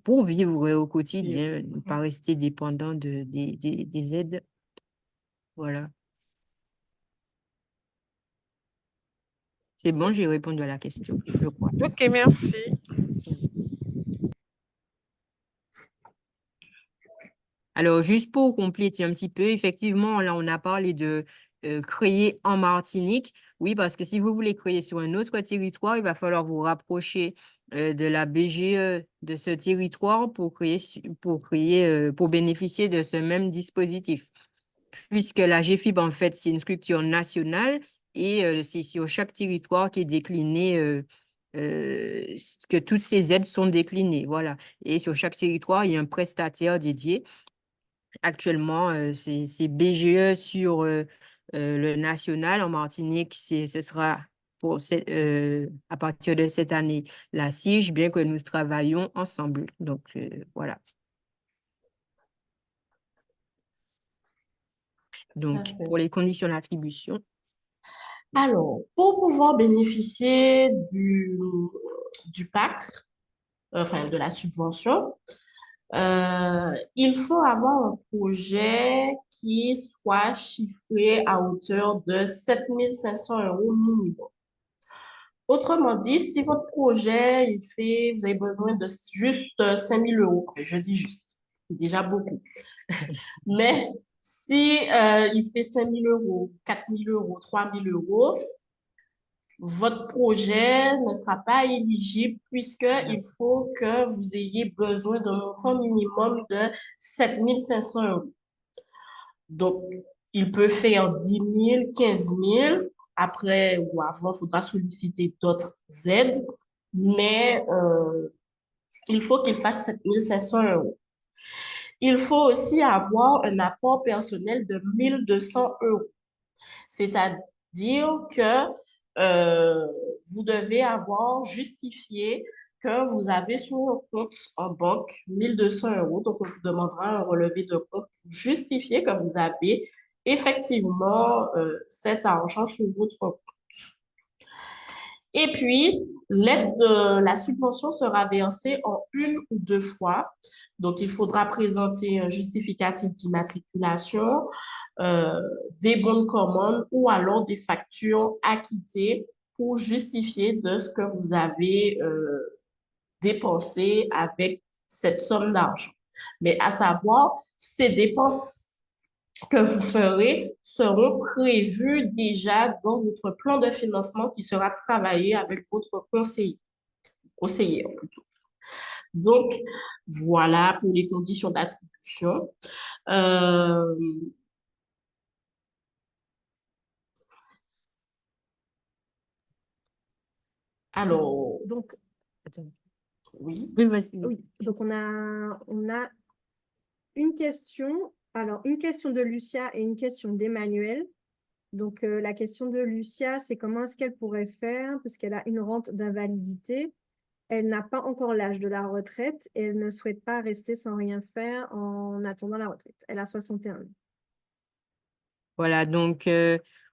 pour vivre au quotidien, ne pas rester dépendant des aides. Voilà. C'est bon, j'ai répondu à la question, je crois. Ok, merci. Alors, juste pour compléter un petit peu, effectivement, là, on a parlé de créer en Martinique. Oui, parce que si vous voulez créer sur un autre territoire, il va falloir vous rapprocher de la BGE de ce territoire pour bénéficier de ce même dispositif. Puisque la GFIB, en fait, c'est une structure nationale et c'est sur chaque territoire qui est décliné, que toutes ces aides sont déclinées. Voilà. Et sur chaque territoire, il y a un prestataire dédié. Actuellement, c'est BGE sur le national. En Martinique, ce sera à partir de cette année la SIGE, bien que nous travaillons ensemble. Donc, voilà. Donc, Parfait. pour les conditions d'attribution. Alors, pour pouvoir bénéficier du PAC, enfin de la subvention, il faut avoir un projet qui soit chiffré à hauteur de 7 500 euros minimum. Autrement dit, si votre projet, vous avez besoin de juste 5 000 euros, je dis juste, c'est déjà beaucoup. Mais si il fait 5 000 euros, 4 000 euros, 3 000 euros, votre projet ne sera pas éligible puisqu'il faut que vous ayez besoin d'un montant minimum de 7 500 euros. Donc, il peut faire 10 000, 15 000. Après ou avant, il faudra solliciter d'autres aides, mais il faut qu'il fasse 7 500 euros. Il faut aussi avoir un apport personnel de 1 200 euros. C'est-à-dire que vous devez avoir justifié que vous avez sur un compte en banque 1 200 euros. Donc, on vous demandera un relevé de compte pour justifier que vous avez effectivement cet argent sur votre compte. Et puis, l'aide de la subvention sera versée en une ou deux fois. Donc, il faudra présenter un justificatif d'immatriculation, euh, des bons de commande ou alors des factures acquittées pour justifier de ce que vous avez dépensé avec cette somme d'argent. Mais à savoir, ces dépenses que vous ferez seront prévues déjà dans votre plan de financement qui sera travaillé avec votre conseiller plutôt. Donc, voilà pour les conditions d'attribution. Euh, Alors, Donc, Attends. oui. Oui, vas-y. oui, donc on a une question, alors une question de Lucia et une question d'Emmanuel. Donc, la question de Lucia, c'est comment est-ce qu'elle pourrait faire, puisqu'elle a une rente d'invalidité. Elle n'a pas encore l'âge de la retraite et elle ne souhaite pas rester sans rien faire en attendant la retraite. Elle a 61 ans. Voilà, donc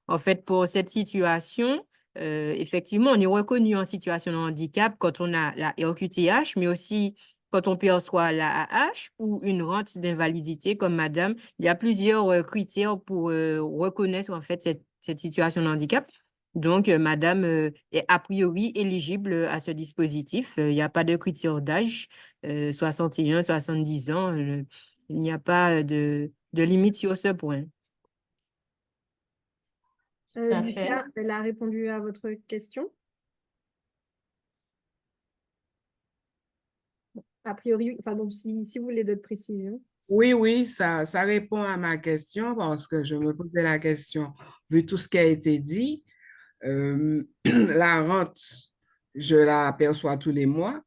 en fait, pour cette situation, effectivement, on est reconnu en situation de handicap quand on a la RQTH, mais aussi quand on perçoit la AH ou une rente d'invalidité comme madame. Il y a plusieurs critères pour reconnaître en fait cette situation de handicap. Donc, madame est a priori éligible à ce dispositif. Il n'y a pas de critère d'âge, 61, 70 ans. Il n'y a pas de limite sur ce point. Tout à fait. Lucia, elle a répondu à votre question. A priori, enfin, donc, si vous voulez d'autres précisions. Oui, ça répond à ma question parce que je me posais la question, vu tout ce qui a été dit, la rente, je la perçois tous les mois.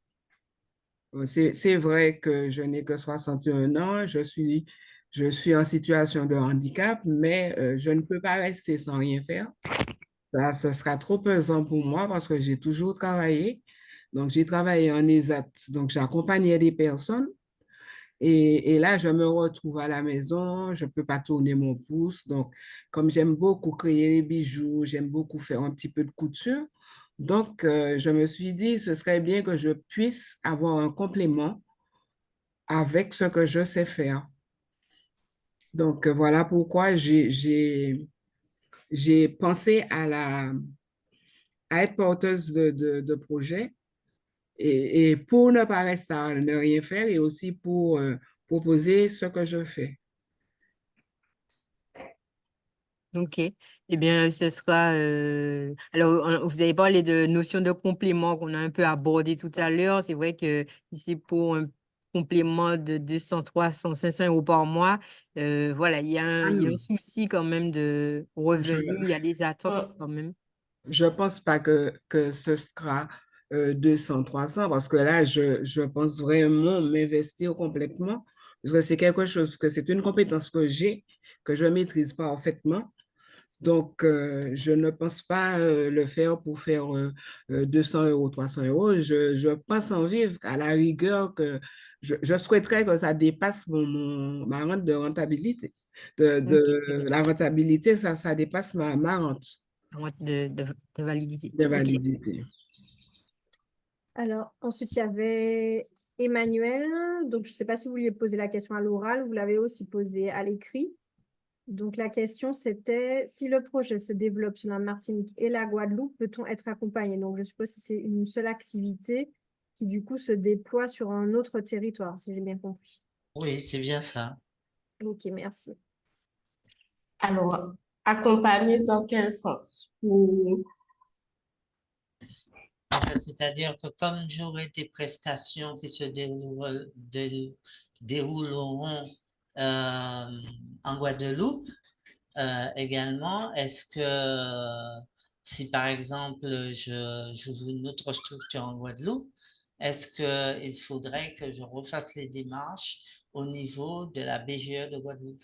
C'est vrai que je n'ai que 61 ans, je suis en situation de handicap, mais je ne peux pas rester sans rien faire. Ça, ce sera trop pesant pour moi parce que j'ai toujours travaillé. Donc, j'ai travaillé en ESAT, donc j'accompagnais des personnes. Et là, je me retrouve à la maison, je ne peux pas tourner mon pouce. Donc, comme j'aime beaucoup créer des bijoux, j'aime beaucoup faire un petit peu de couture. Donc, je me suis dit, ce serait bien que je puisse avoir un complément avec ce que je sais faire. Donc, voilà pourquoi j'ai pensé à être porteuse de projet et pour ne pas rester à ne rien faire et aussi pour proposer ce que je fais. Ok. Eh bien, ce sera. Alors, vous avez parlé de notion de complément qu'on a un peu abordé tout à l'heure. C'est vrai que ici, pour un complément de 200, 300, 500 euros par mois, voilà, il y a un souci quand même de revenus. Il y a des Euh, attentes quand même. Je pense pas que ce sera 200, 300 parce que là, je pense vraiment m'investir complètement parce que c'est quelque chose c'est une compétence que j'ai, que je maîtrise parfaitement. Donc, je ne pense pas le faire pour faire 200 euros, 300 euros. Je pense en vivre à la rigueur que je souhaiterais que ça dépasse ma rente de rentabilité. Ok. La rentabilité, ça dépasse ma rente En mode de validité. de Ok. validité. Alors, ensuite, il y avait Emmanuel. Donc, je ne sais pas si vous vouliez poser la question à l'oral, vous l'avez aussi posée à l'écrit. Donc, la question, c'était si le projet se développe sur la Martinique et la Guadeloupe, peut-on être accompagné? Donc, je suppose que c'est une seule activité qui, du coup, se déploie sur un autre territoire, si j'ai bien compris. Oui, c'est bien ça. Ok, merci. alors, accompagner dans quel sens? En fait, c'est-à-dire que comme j'aurai des prestations qui se dérouleront en Guadeloupe également, est-ce que si par exemple j'ouvre une autre structure en Guadeloupe, est-ce qu'il faudrait que je refasse les démarches au niveau de la BGE de Guadeloupe?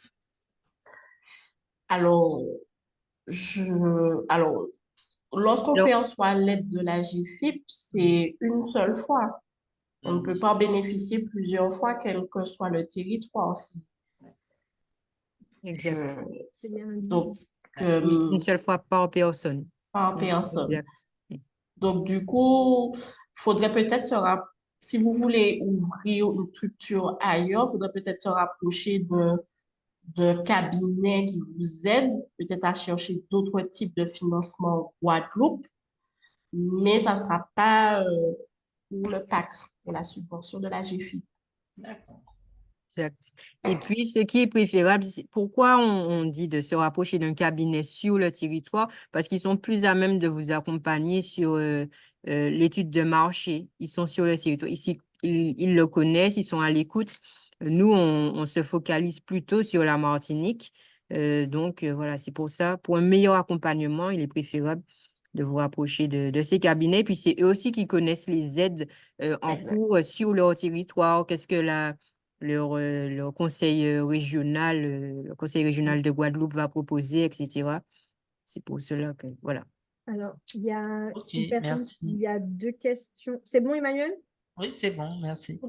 Alors, alors, lorsqu'on Alors, perçoit l'aide de la GFIP, c'est une seule fois. On ne peut Mhm. pas en bénéficier plusieurs fois, quel que soit le territoire aussi. exact. Je- C'est bien dit. donc, Oui, une seule fois par personne. par Mm, personne. exact. Donc, du coup, faudrait peut-être si vous voulez ouvrir une structure ailleurs, faudrait peut-être se rapprocher de cabinets qui vous aident, peut-être à chercher d'autres types de financement Guadeloupe, mais ça ne sera pas pour le PAC, pour la subvention de la GFI. D'accord. Exact. Et puis, ce qui est préférable, pourquoi on dit de se rapprocher d'un cabinet sur le territoire? Parce qu'ils sont plus à même de vous accompagner sur l'étude de marché. Ils sont sur le territoire. Ici, ils le connaissent, ils sont à l'écoute. Nous, on se focalise plutôt sur la Martinique. Donc, voilà, c'est pour ça. Pour un meilleur accompagnement, il est préférable de vous rapprocher de ces cabinets. Puis c'est eux aussi qui connaissent les aides en Exact. cours sur leur territoire. Qu'est-ce que leur conseil régional, le conseil régional de Guadeloupe va proposer, etc. C'est pour cela que, voilà. Alors, il y a Ok, une personne, merci. il y a 2 questions. C'est bon, Emmanuel? Oui, c'est bon, merci.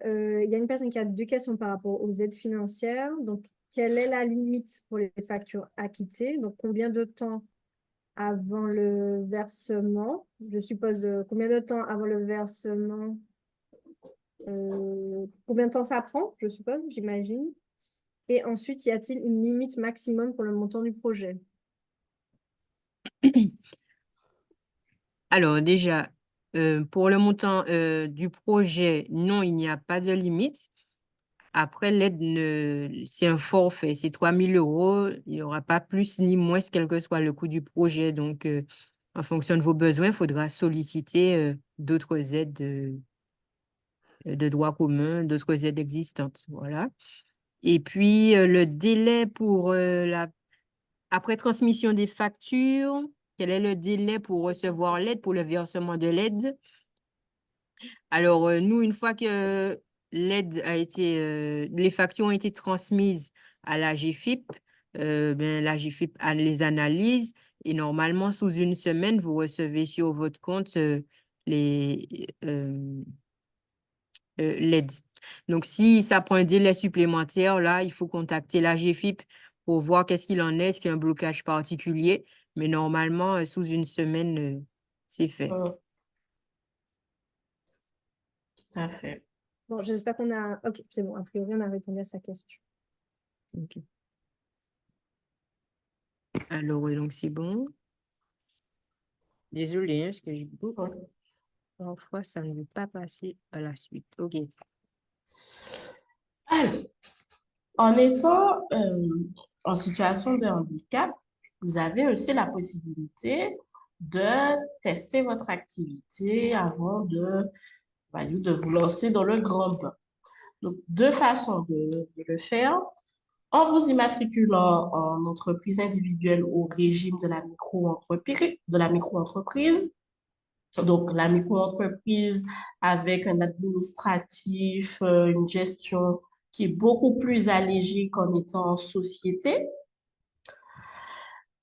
Il y a une personne qui a 2 questions par rapport aux aides financières. Donc, quelle est la limite pour les factures acquittées? Donc, combien de temps avant le versement? Je suppose, combien de temps avant le versement? Combien de temps ça prend, je suppose, j'imagine. Et ensuite, y a-t-il une limite maximum pour le montant du projet? Alors déjà, pour le montant du projet, non, il n'y a pas de limite. Après, c'est un forfait, c'est 3 000 €. Il n'y aura pas plus ni moins, quel que soit le coût du projet. Donc, en fonction de vos besoins, il faudra solliciter d'autres aides de droit commun, d'autres aides existantes. Voilà. Et puis, le délai pour après transmission des factures, quel est le délai pour recevoir l'aide, pour le versement de l'aide? Alors, nous, une fois que les factures ont été transmises à la GFIP, la GFIP les analyse et normalement, sous une semaine, vous recevez sur votre compte les, l'aide. Donc, si ça prend un délai supplémentaire, là, il faut contacter la GFIP pour voir qu'est-ce qu'il en est, est-ce qu'il y a un blocage particulier. Mais normalement, sous une semaine, c'est fait. Tout à fait. Bon, j'espère qu'on a... Ok, c'est bon. A priori, on a répondu à sa question. Ok. Alors, donc, c'est bon. Désolée, parce que parfois, ça ne veut pas passer à la suite. OK. Alors, en étant en situation de handicap, vous avez aussi la possibilité de tester votre activité avant de vous lancer dans le grand bain. Donc, 2 façons de le faire. En vous immatriculant en entreprise individuelle au régime de la micro-entreprise. Donc, la micro-entreprise avec un administratif, une gestion qui est beaucoup plus allégée qu'en étant en société.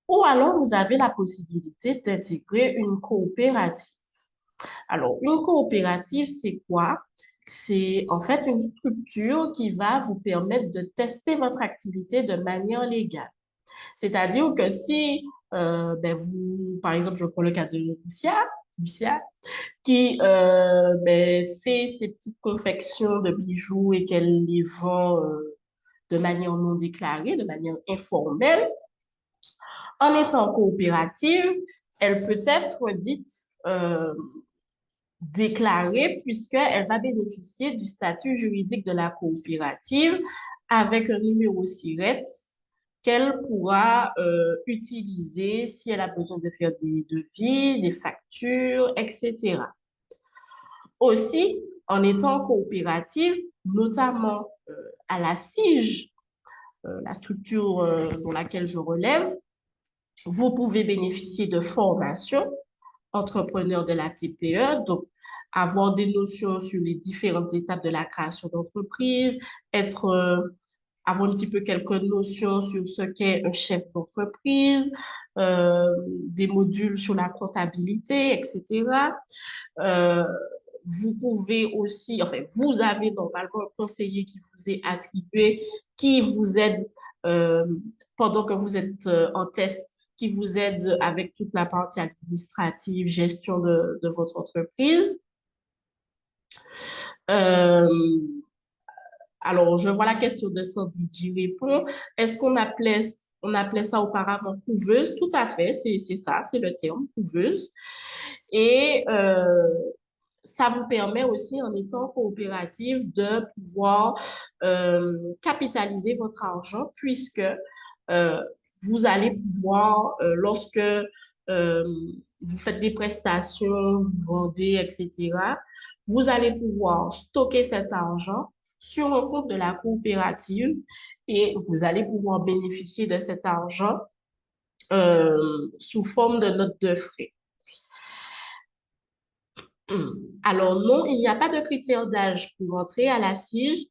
Ou alors, vous avez la possibilité d'intégrer une coopérative. Alors, une coopérative, c'est quoi? C'est en fait une structure qui va vous permettre de tester votre activité de manière légale. C'est-à-dire que si, par exemple, je prends le cas de Lucia, qui fait ses petites confections de bijoux et qu'elle les vend de manière non déclarée, de manière informelle, en étant coopérative, elle peut être dite déclarée puisqu'elle va bénéficier du statut juridique de la coopérative avec un numéro SIRET qu'elle pourra utiliser si elle a besoin de faire des devis, des factures, etc. Aussi, en étant coopérative, notamment à la SIGE, la structure dans laquelle je relève, vous pouvez bénéficier de formations entrepreneurs de la TPE, donc avoir des notions sur les différentes étapes de la création d'entreprise, avoir un petit peu quelques notions sur ce qu'est un chef d'entreprise, des modules sur la comptabilité, etc. Vous pouvez aussi, enfin, vous avez normalement un conseiller qui vous est attribué, qui vous aide pendant que vous êtes en test, qui vous aide avec toute la partie administrative, gestion de votre entreprise. Alors, je vois la question de Sandy qui répond. Est-ce qu'on appelait ça auparavant couveuse? Tout à fait, c'est ça, c'est le terme, couveuse. Et ça vous permet aussi, en étant coopérative, de pouvoir capitaliser votre argent puisque vous allez pouvoir, lorsque vous faites des prestations, vous vendez, etc., vous allez pouvoir stocker cet argent sur un compte de la coopérative et vous allez pouvoir bénéficier de cet argent sous forme de note de frais. Alors non, il n'y a pas de critère d'âge pour entrer à la CIG.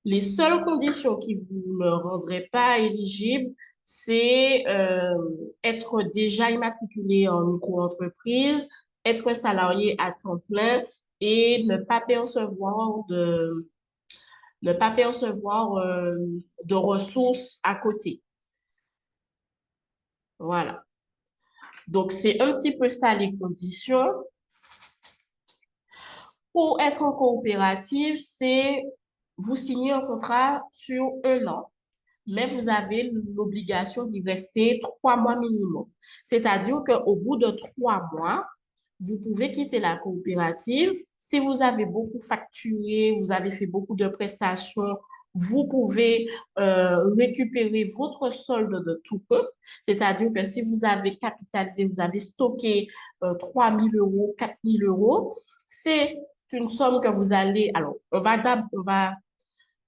Les seules conditions qui vous ne rendraient pas éligible, c'est être déjà immatriculé en micro-entreprise, être salarié à temps plein et ne pas percevoir de ressources à côté. Voilà. Donc, c'est un petit peu ça les conditions. Pour être en coopérative, c'est vous signez un contrat sur 1 an, mais vous avez l'obligation d'y rester 3 mois minimum. C'est-à-dire qu'au bout de 3 mois, vous pouvez quitter la coopérative. Si vous avez beaucoup facturé, vous avez fait beaucoup de prestations, vous pouvez récupérer votre solde de tout compte. C'est-à-dire que si vous avez capitalisé, vous avez stocké 3 000 euros, 4 000 euros, c'est une somme que vous allez... Alors, on va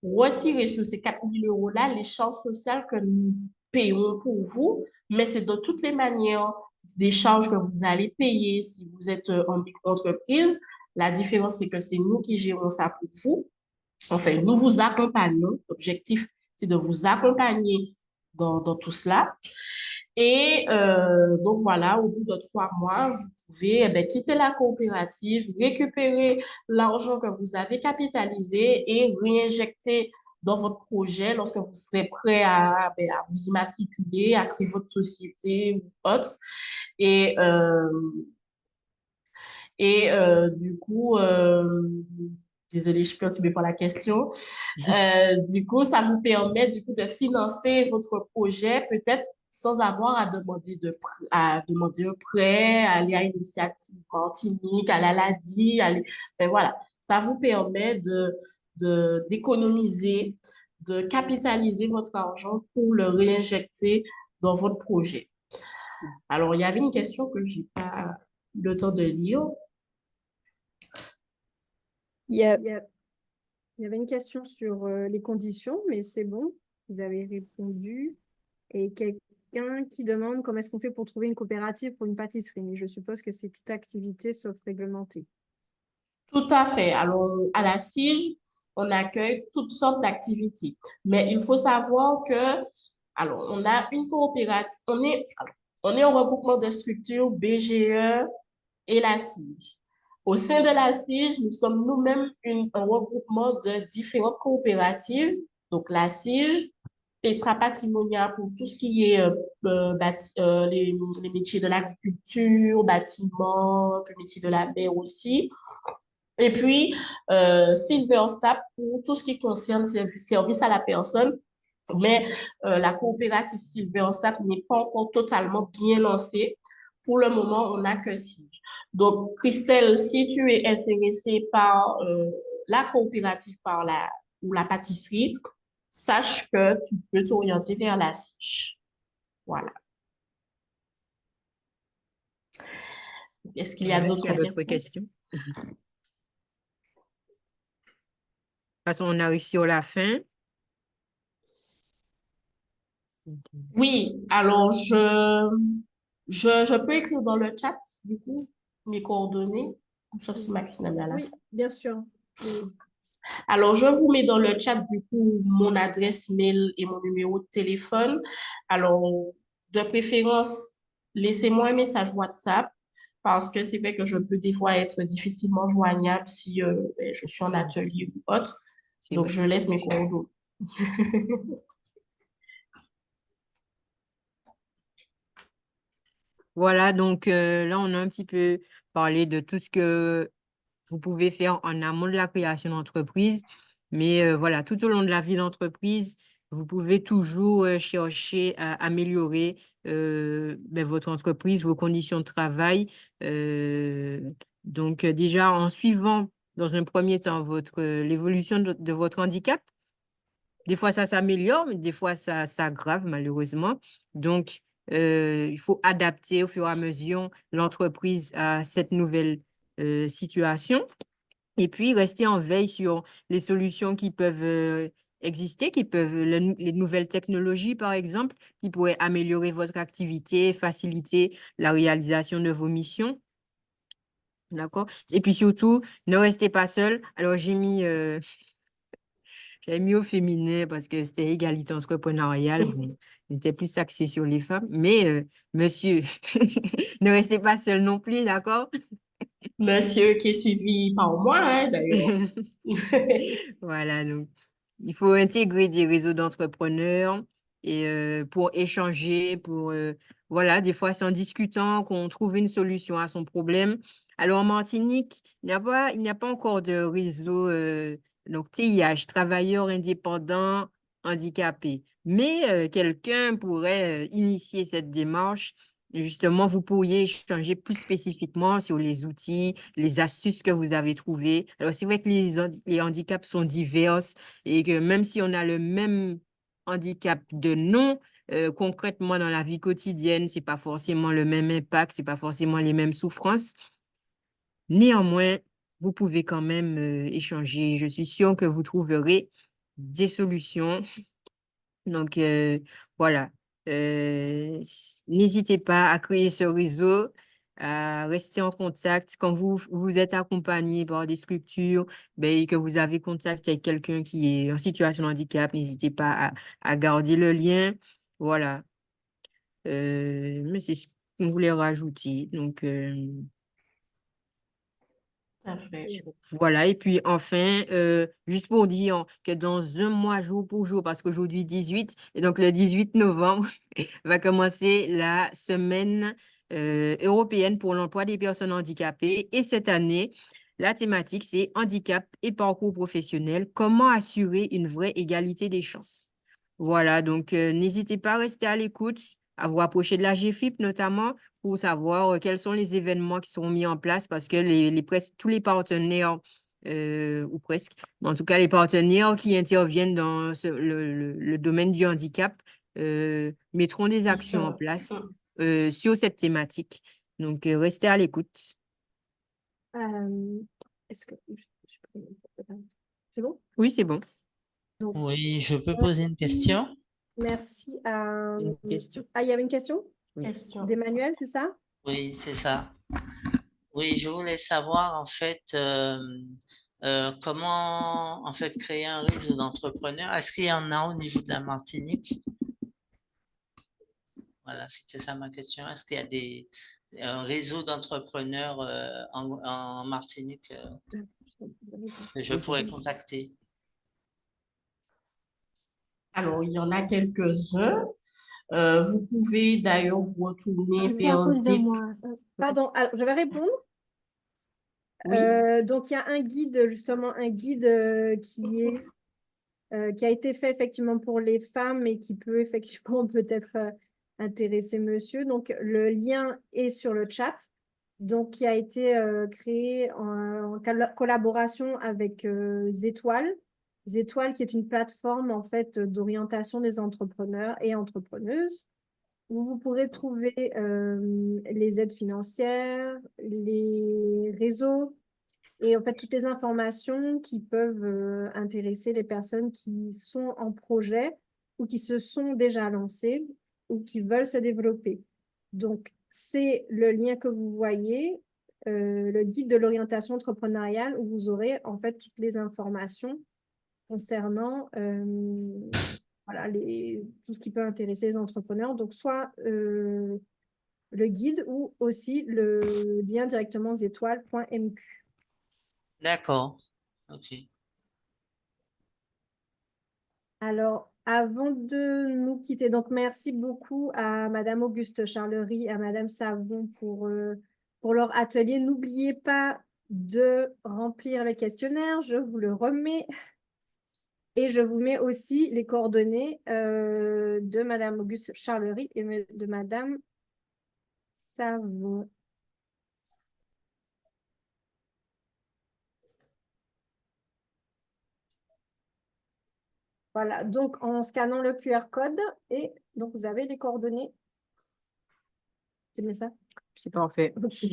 retirer sur ces 4 000 euros-là les charges sociales que nous payons pour vous, mais c'est de toutes les manières des charges que vous allez payer si vous êtes en micro-entreprise. La différence, c'est que c'est nous qui gérons ça pour vous. Enfin, nous vous accompagnons. L'objectif, c'est de vous accompagner dans tout cela. Et donc voilà, au bout de 3 mois, vous pouvez quitter la coopérative, récupérer l'argent que vous avez capitalisé et réinjecter dans votre projet lorsque vous serez prêt à vous immatriculer, à créer votre société ou autre. Et, du coup, désolée, je suis perturbée par la question. Du coup, ça vous permet du coup de financer votre projet peut-être sans avoir à demander un prêt, aller à Initiative Martinique, à l'Aladi, enfin voilà, ça vous permet d'économiser, de capitaliser votre argent pour le réinjecter dans votre projet. Alors, il y avait une question que j'ai pas le temps de lire. Il y avait une question sur les conditions, mais c'est bon, vous avez répondu. Et quelqu'un qui demande comment est-ce qu'on fait pour trouver une coopérative pour une pâtisserie. Mais je suppose que c'est toute activité sauf réglementée. Tout à fait. Alors, à la CIG, on accueille toutes sortes d'activités. Mais il faut savoir que, alors, on a une coopérative, on est un regroupement de structures BGE et la CIG. Au sein de la CIG, nous sommes nous-mêmes un regroupement de différentes coopératives. Donc, la CIG, Petra Patrimonia pour tout ce qui est les métiers de l'agriculture, bâtiment, le métier de la mer aussi. Et puis, SilverSap pour tout ce qui concerne service à la personne. Mais la coopérative SilverSap n'est pas encore totalement bien lancée. Pour le moment, on n'a que 6. Donc, Christelle, si tu es intéressée par la coopérative ou la pâtisserie, sache que tu peux t'orienter vers la SIG. Voilà. Est-ce qu'il y a d'autres questions? De toute façon, on arrive sur la fin. Oui, alors je peux écrire dans le chat, du coup, mes coordonnées, sauf si Maxime est à la Oui, fin. bien sûr. Oui. Alors, je vous mets dans le chat, du coup, mon adresse mail et mon numéro de téléphone. Alors, de préférence, laissez-moi un message WhatsApp parce que c'est vrai que je peux des fois être difficilement joignable si je suis en atelier ou autre. Donc, je laisse mes coordonnées. Voilà, donc là, on a un petit peu parlé de tout ce que vous pouvez faire en amont de la création d'entreprise. Mais voilà, tout au long de la vie d'entreprise, vous pouvez toujours chercher à améliorer votre entreprise, vos conditions de travail. Donc, déjà, en suivant dans un premier temps l'évolution de votre handicap, des fois, ça s'améliore, mais des fois, ça s'aggrave, malheureusement. Donc, il faut adapter au fur et à mesure l'entreprise à cette nouvelle situation. Et puis, rester en veille sur les solutions qui peuvent exister, qui peuvent, les nouvelles technologies, par exemple, qui pourraient améliorer votre activité, faciliter la réalisation de vos missions. D'accord? Et puis surtout, ne restez pas seul. Alors, j'avais mis au féminin parce que c'était égalité entrepreneuriale. Bon, on était plus axé sur les femmes. Mais, monsieur, ne restez pas seul non plus, d'accord? Monsieur qui est suivi par moi, hein, d'ailleurs. Voilà, donc il faut intégrer des réseaux d'entrepreneurs et pour échanger, pour voilà, des fois c'est en discutant qu'on trouve une solution à son problème. Alors en Martinique, il n'y a pas encore de réseau donc TIH, travailleurs indépendants handicapés. Mais quelqu'un pourrait initier cette démarche. Justement, vous pourriez échanger plus spécifiquement sur les outils, les astuces que vous avez trouvées. Alors, c'est vrai que les handicaps sont divers et que même si on a le même handicap de nom, concrètement dans la vie quotidienne, c'est pas forcément le même impact, c'est pas forcément les mêmes souffrances. Néanmoins, vous pouvez quand même échanger. Je suis sûre que vous trouverez des solutions. Donc, voilà. N'hésitez pas à créer ce réseau, à rester en contact. Quand vous êtes accompagné par des structures ben, et que vous avez contact avec quelqu'un qui est en situation de handicap, n'hésitez pas à garder le lien. Voilà. Mais c'est ce qu'on voulait rajouter. Donc, Parfait. voilà, et puis enfin, juste pour dire que dans un mois, jour pour jour, parce qu'aujourd'hui 18, et donc le 18 novembre, va commencer la semaine européenne pour l'emploi des personnes handicapées. Et cette année, la thématique, c'est handicap et parcours professionnel, comment assurer une vraie égalité des chances. Voilà, donc n'hésitez pas à rester à l'écoute, à vous approcher de la GFIP notamment pour savoir quels sont les événements qui seront mis en place parce que tous les partenaires, ou presque, mais en tout cas les partenaires qui interviennent dans le domaine du handicap mettront des Ils actions en sont- place sur cette thématique. Donc, restez à l'écoute. Euh, est-ce que c'est bon? Oui, c'est bon. Donc, Oui, je peux poser une question? merci à... Une question. Ah, il y avait une question Oui. Question. d'Emmanuel, c'est ça? Oui, c'est ça. Oui, je voulais savoir en fait comment en fait créer un réseau d'entrepreneurs. Est-ce qu'il y en a au niveau de la Martinique? Voilà, c'était ça ma question. Est-ce qu'il y a un réseau d'entrepreneurs en Martinique que je pourrais contacter? Alors, il y en a quelques-uns. Vous pouvez d'ailleurs vous retourner C'est à vers cause de Zit. moi. Pardon, alors, je vais répondre. Oui, Donc, il y a un guide, justement, un guide qui a été fait effectivement pour les femmes et qui peut effectivement peut-être intéresser monsieur. Donc, le lien est sur le chat. Donc, qui a été créé en collaboration avec Zétoile. Zétoile, qui est une plateforme en fait d'orientation des entrepreneurs et entrepreneuses, où vous pourrez trouver les aides financières, les réseaux, et en fait, toutes les informations qui peuvent intéresser les personnes qui sont en projet ou qui se sont déjà lancées ou qui veulent se développer. Donc, c'est le lien que vous voyez, le guide de l'orientation entrepreneuriale, où vous aurez en fait toutes les informations concernant voilà, tout ce qui peut intéresser les entrepreneurs. Donc, soit le guide ou aussi le lien directement zétoile.mq. D'accord. Ok. Alors, avant de nous quitter, donc merci beaucoup à Madame Auguste Charlery, à Madame Savon pour leur atelier. N'oubliez pas de remplir le questionnaire, je vous le remets. Et je vous mets aussi les coordonnées de Madame Auguste Charlery et de Madame Savon. Voilà, donc en scannant le QR code, et donc vous avez les coordonnées. C'est bien ça? C'est parfait. Ok.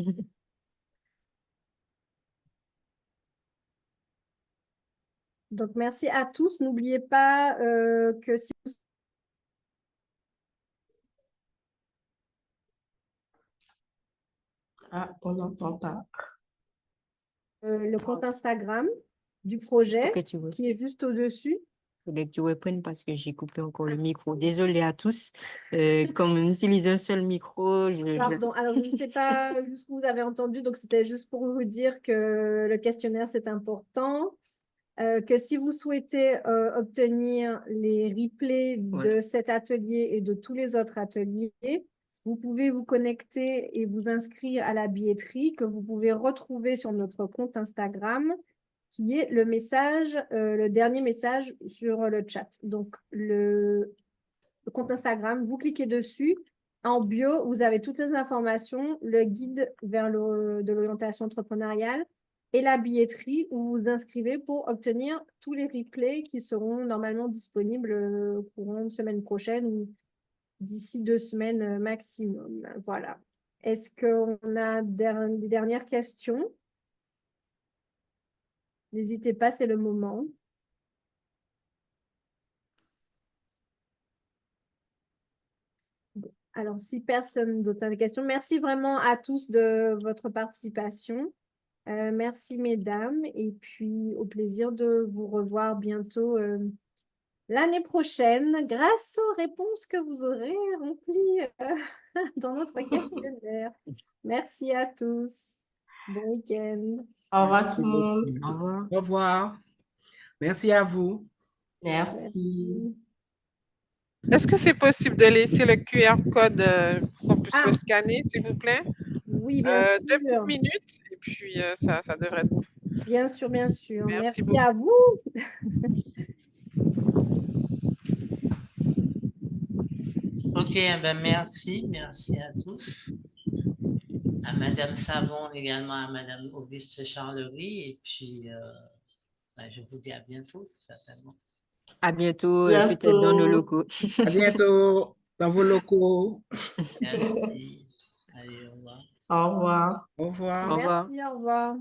Donc, merci à tous. N'oubliez pas que si Ah, on n'entend pas. le compte Instagram du projet Faut que tu qui est juste au-dessus. faudrait que tu reprennes parce que j'ai coupé encore le micro. Désolée à tous. Comme on utilise un seul micro, Pardon, alors je ne sais pas jusqu'où vous avez entendu, donc c'était juste pour vous dire que le questionnaire, c'est important. Que si vous souhaitez obtenir les replays de cet atelier et de tous les autres ateliers, vous pouvez vous connecter et vous inscrire à la billetterie que vous pouvez retrouver sur notre compte Instagram, qui est le message, le dernier message sur le chat. Donc, le compte Instagram, vous cliquez dessus. En bio, vous avez toutes les informations, le guide vers de l'orientation entrepreneuriale et la billetterie où vous vous inscrivez pour obtenir tous les replays qui seront normalement disponibles courant de semaine prochaine ou d'ici 2 semaines maximum. Voilà. Est-ce qu'on a des dernières questions? N'hésitez pas, c'est le moment. Alors, si personne d'autre a des questions, merci vraiment à tous de votre participation. Merci, mesdames, et puis au plaisir de vous revoir bientôt l'année prochaine grâce aux réponses que vous aurez remplies dans notre questionnaire. Merci à tous. Bon week-end. Au revoir tout le monde. Au revoir. Au revoir. Merci à vous. Merci. Est-ce que c'est possible de laisser le QR code pour qu'on puisse le Ah. scanner, s'il vous plaît? Oui, bien 2 sûr. petites minutes et puis ça devrait être bon. Bien sûr, bien sûr. Merci Merci à vous. Ok, ben merci à tous. À Madame Savon également, à Madame Auguste Charlery. Et puis, ben, je vous dis à bientôt, certainement. À bientôt, peut-être dans nos locaux. À bientôt dans vos locaux. Merci. Allez, au revoir. Au revoir. Au revoir. Au revoir. Merci, au revoir.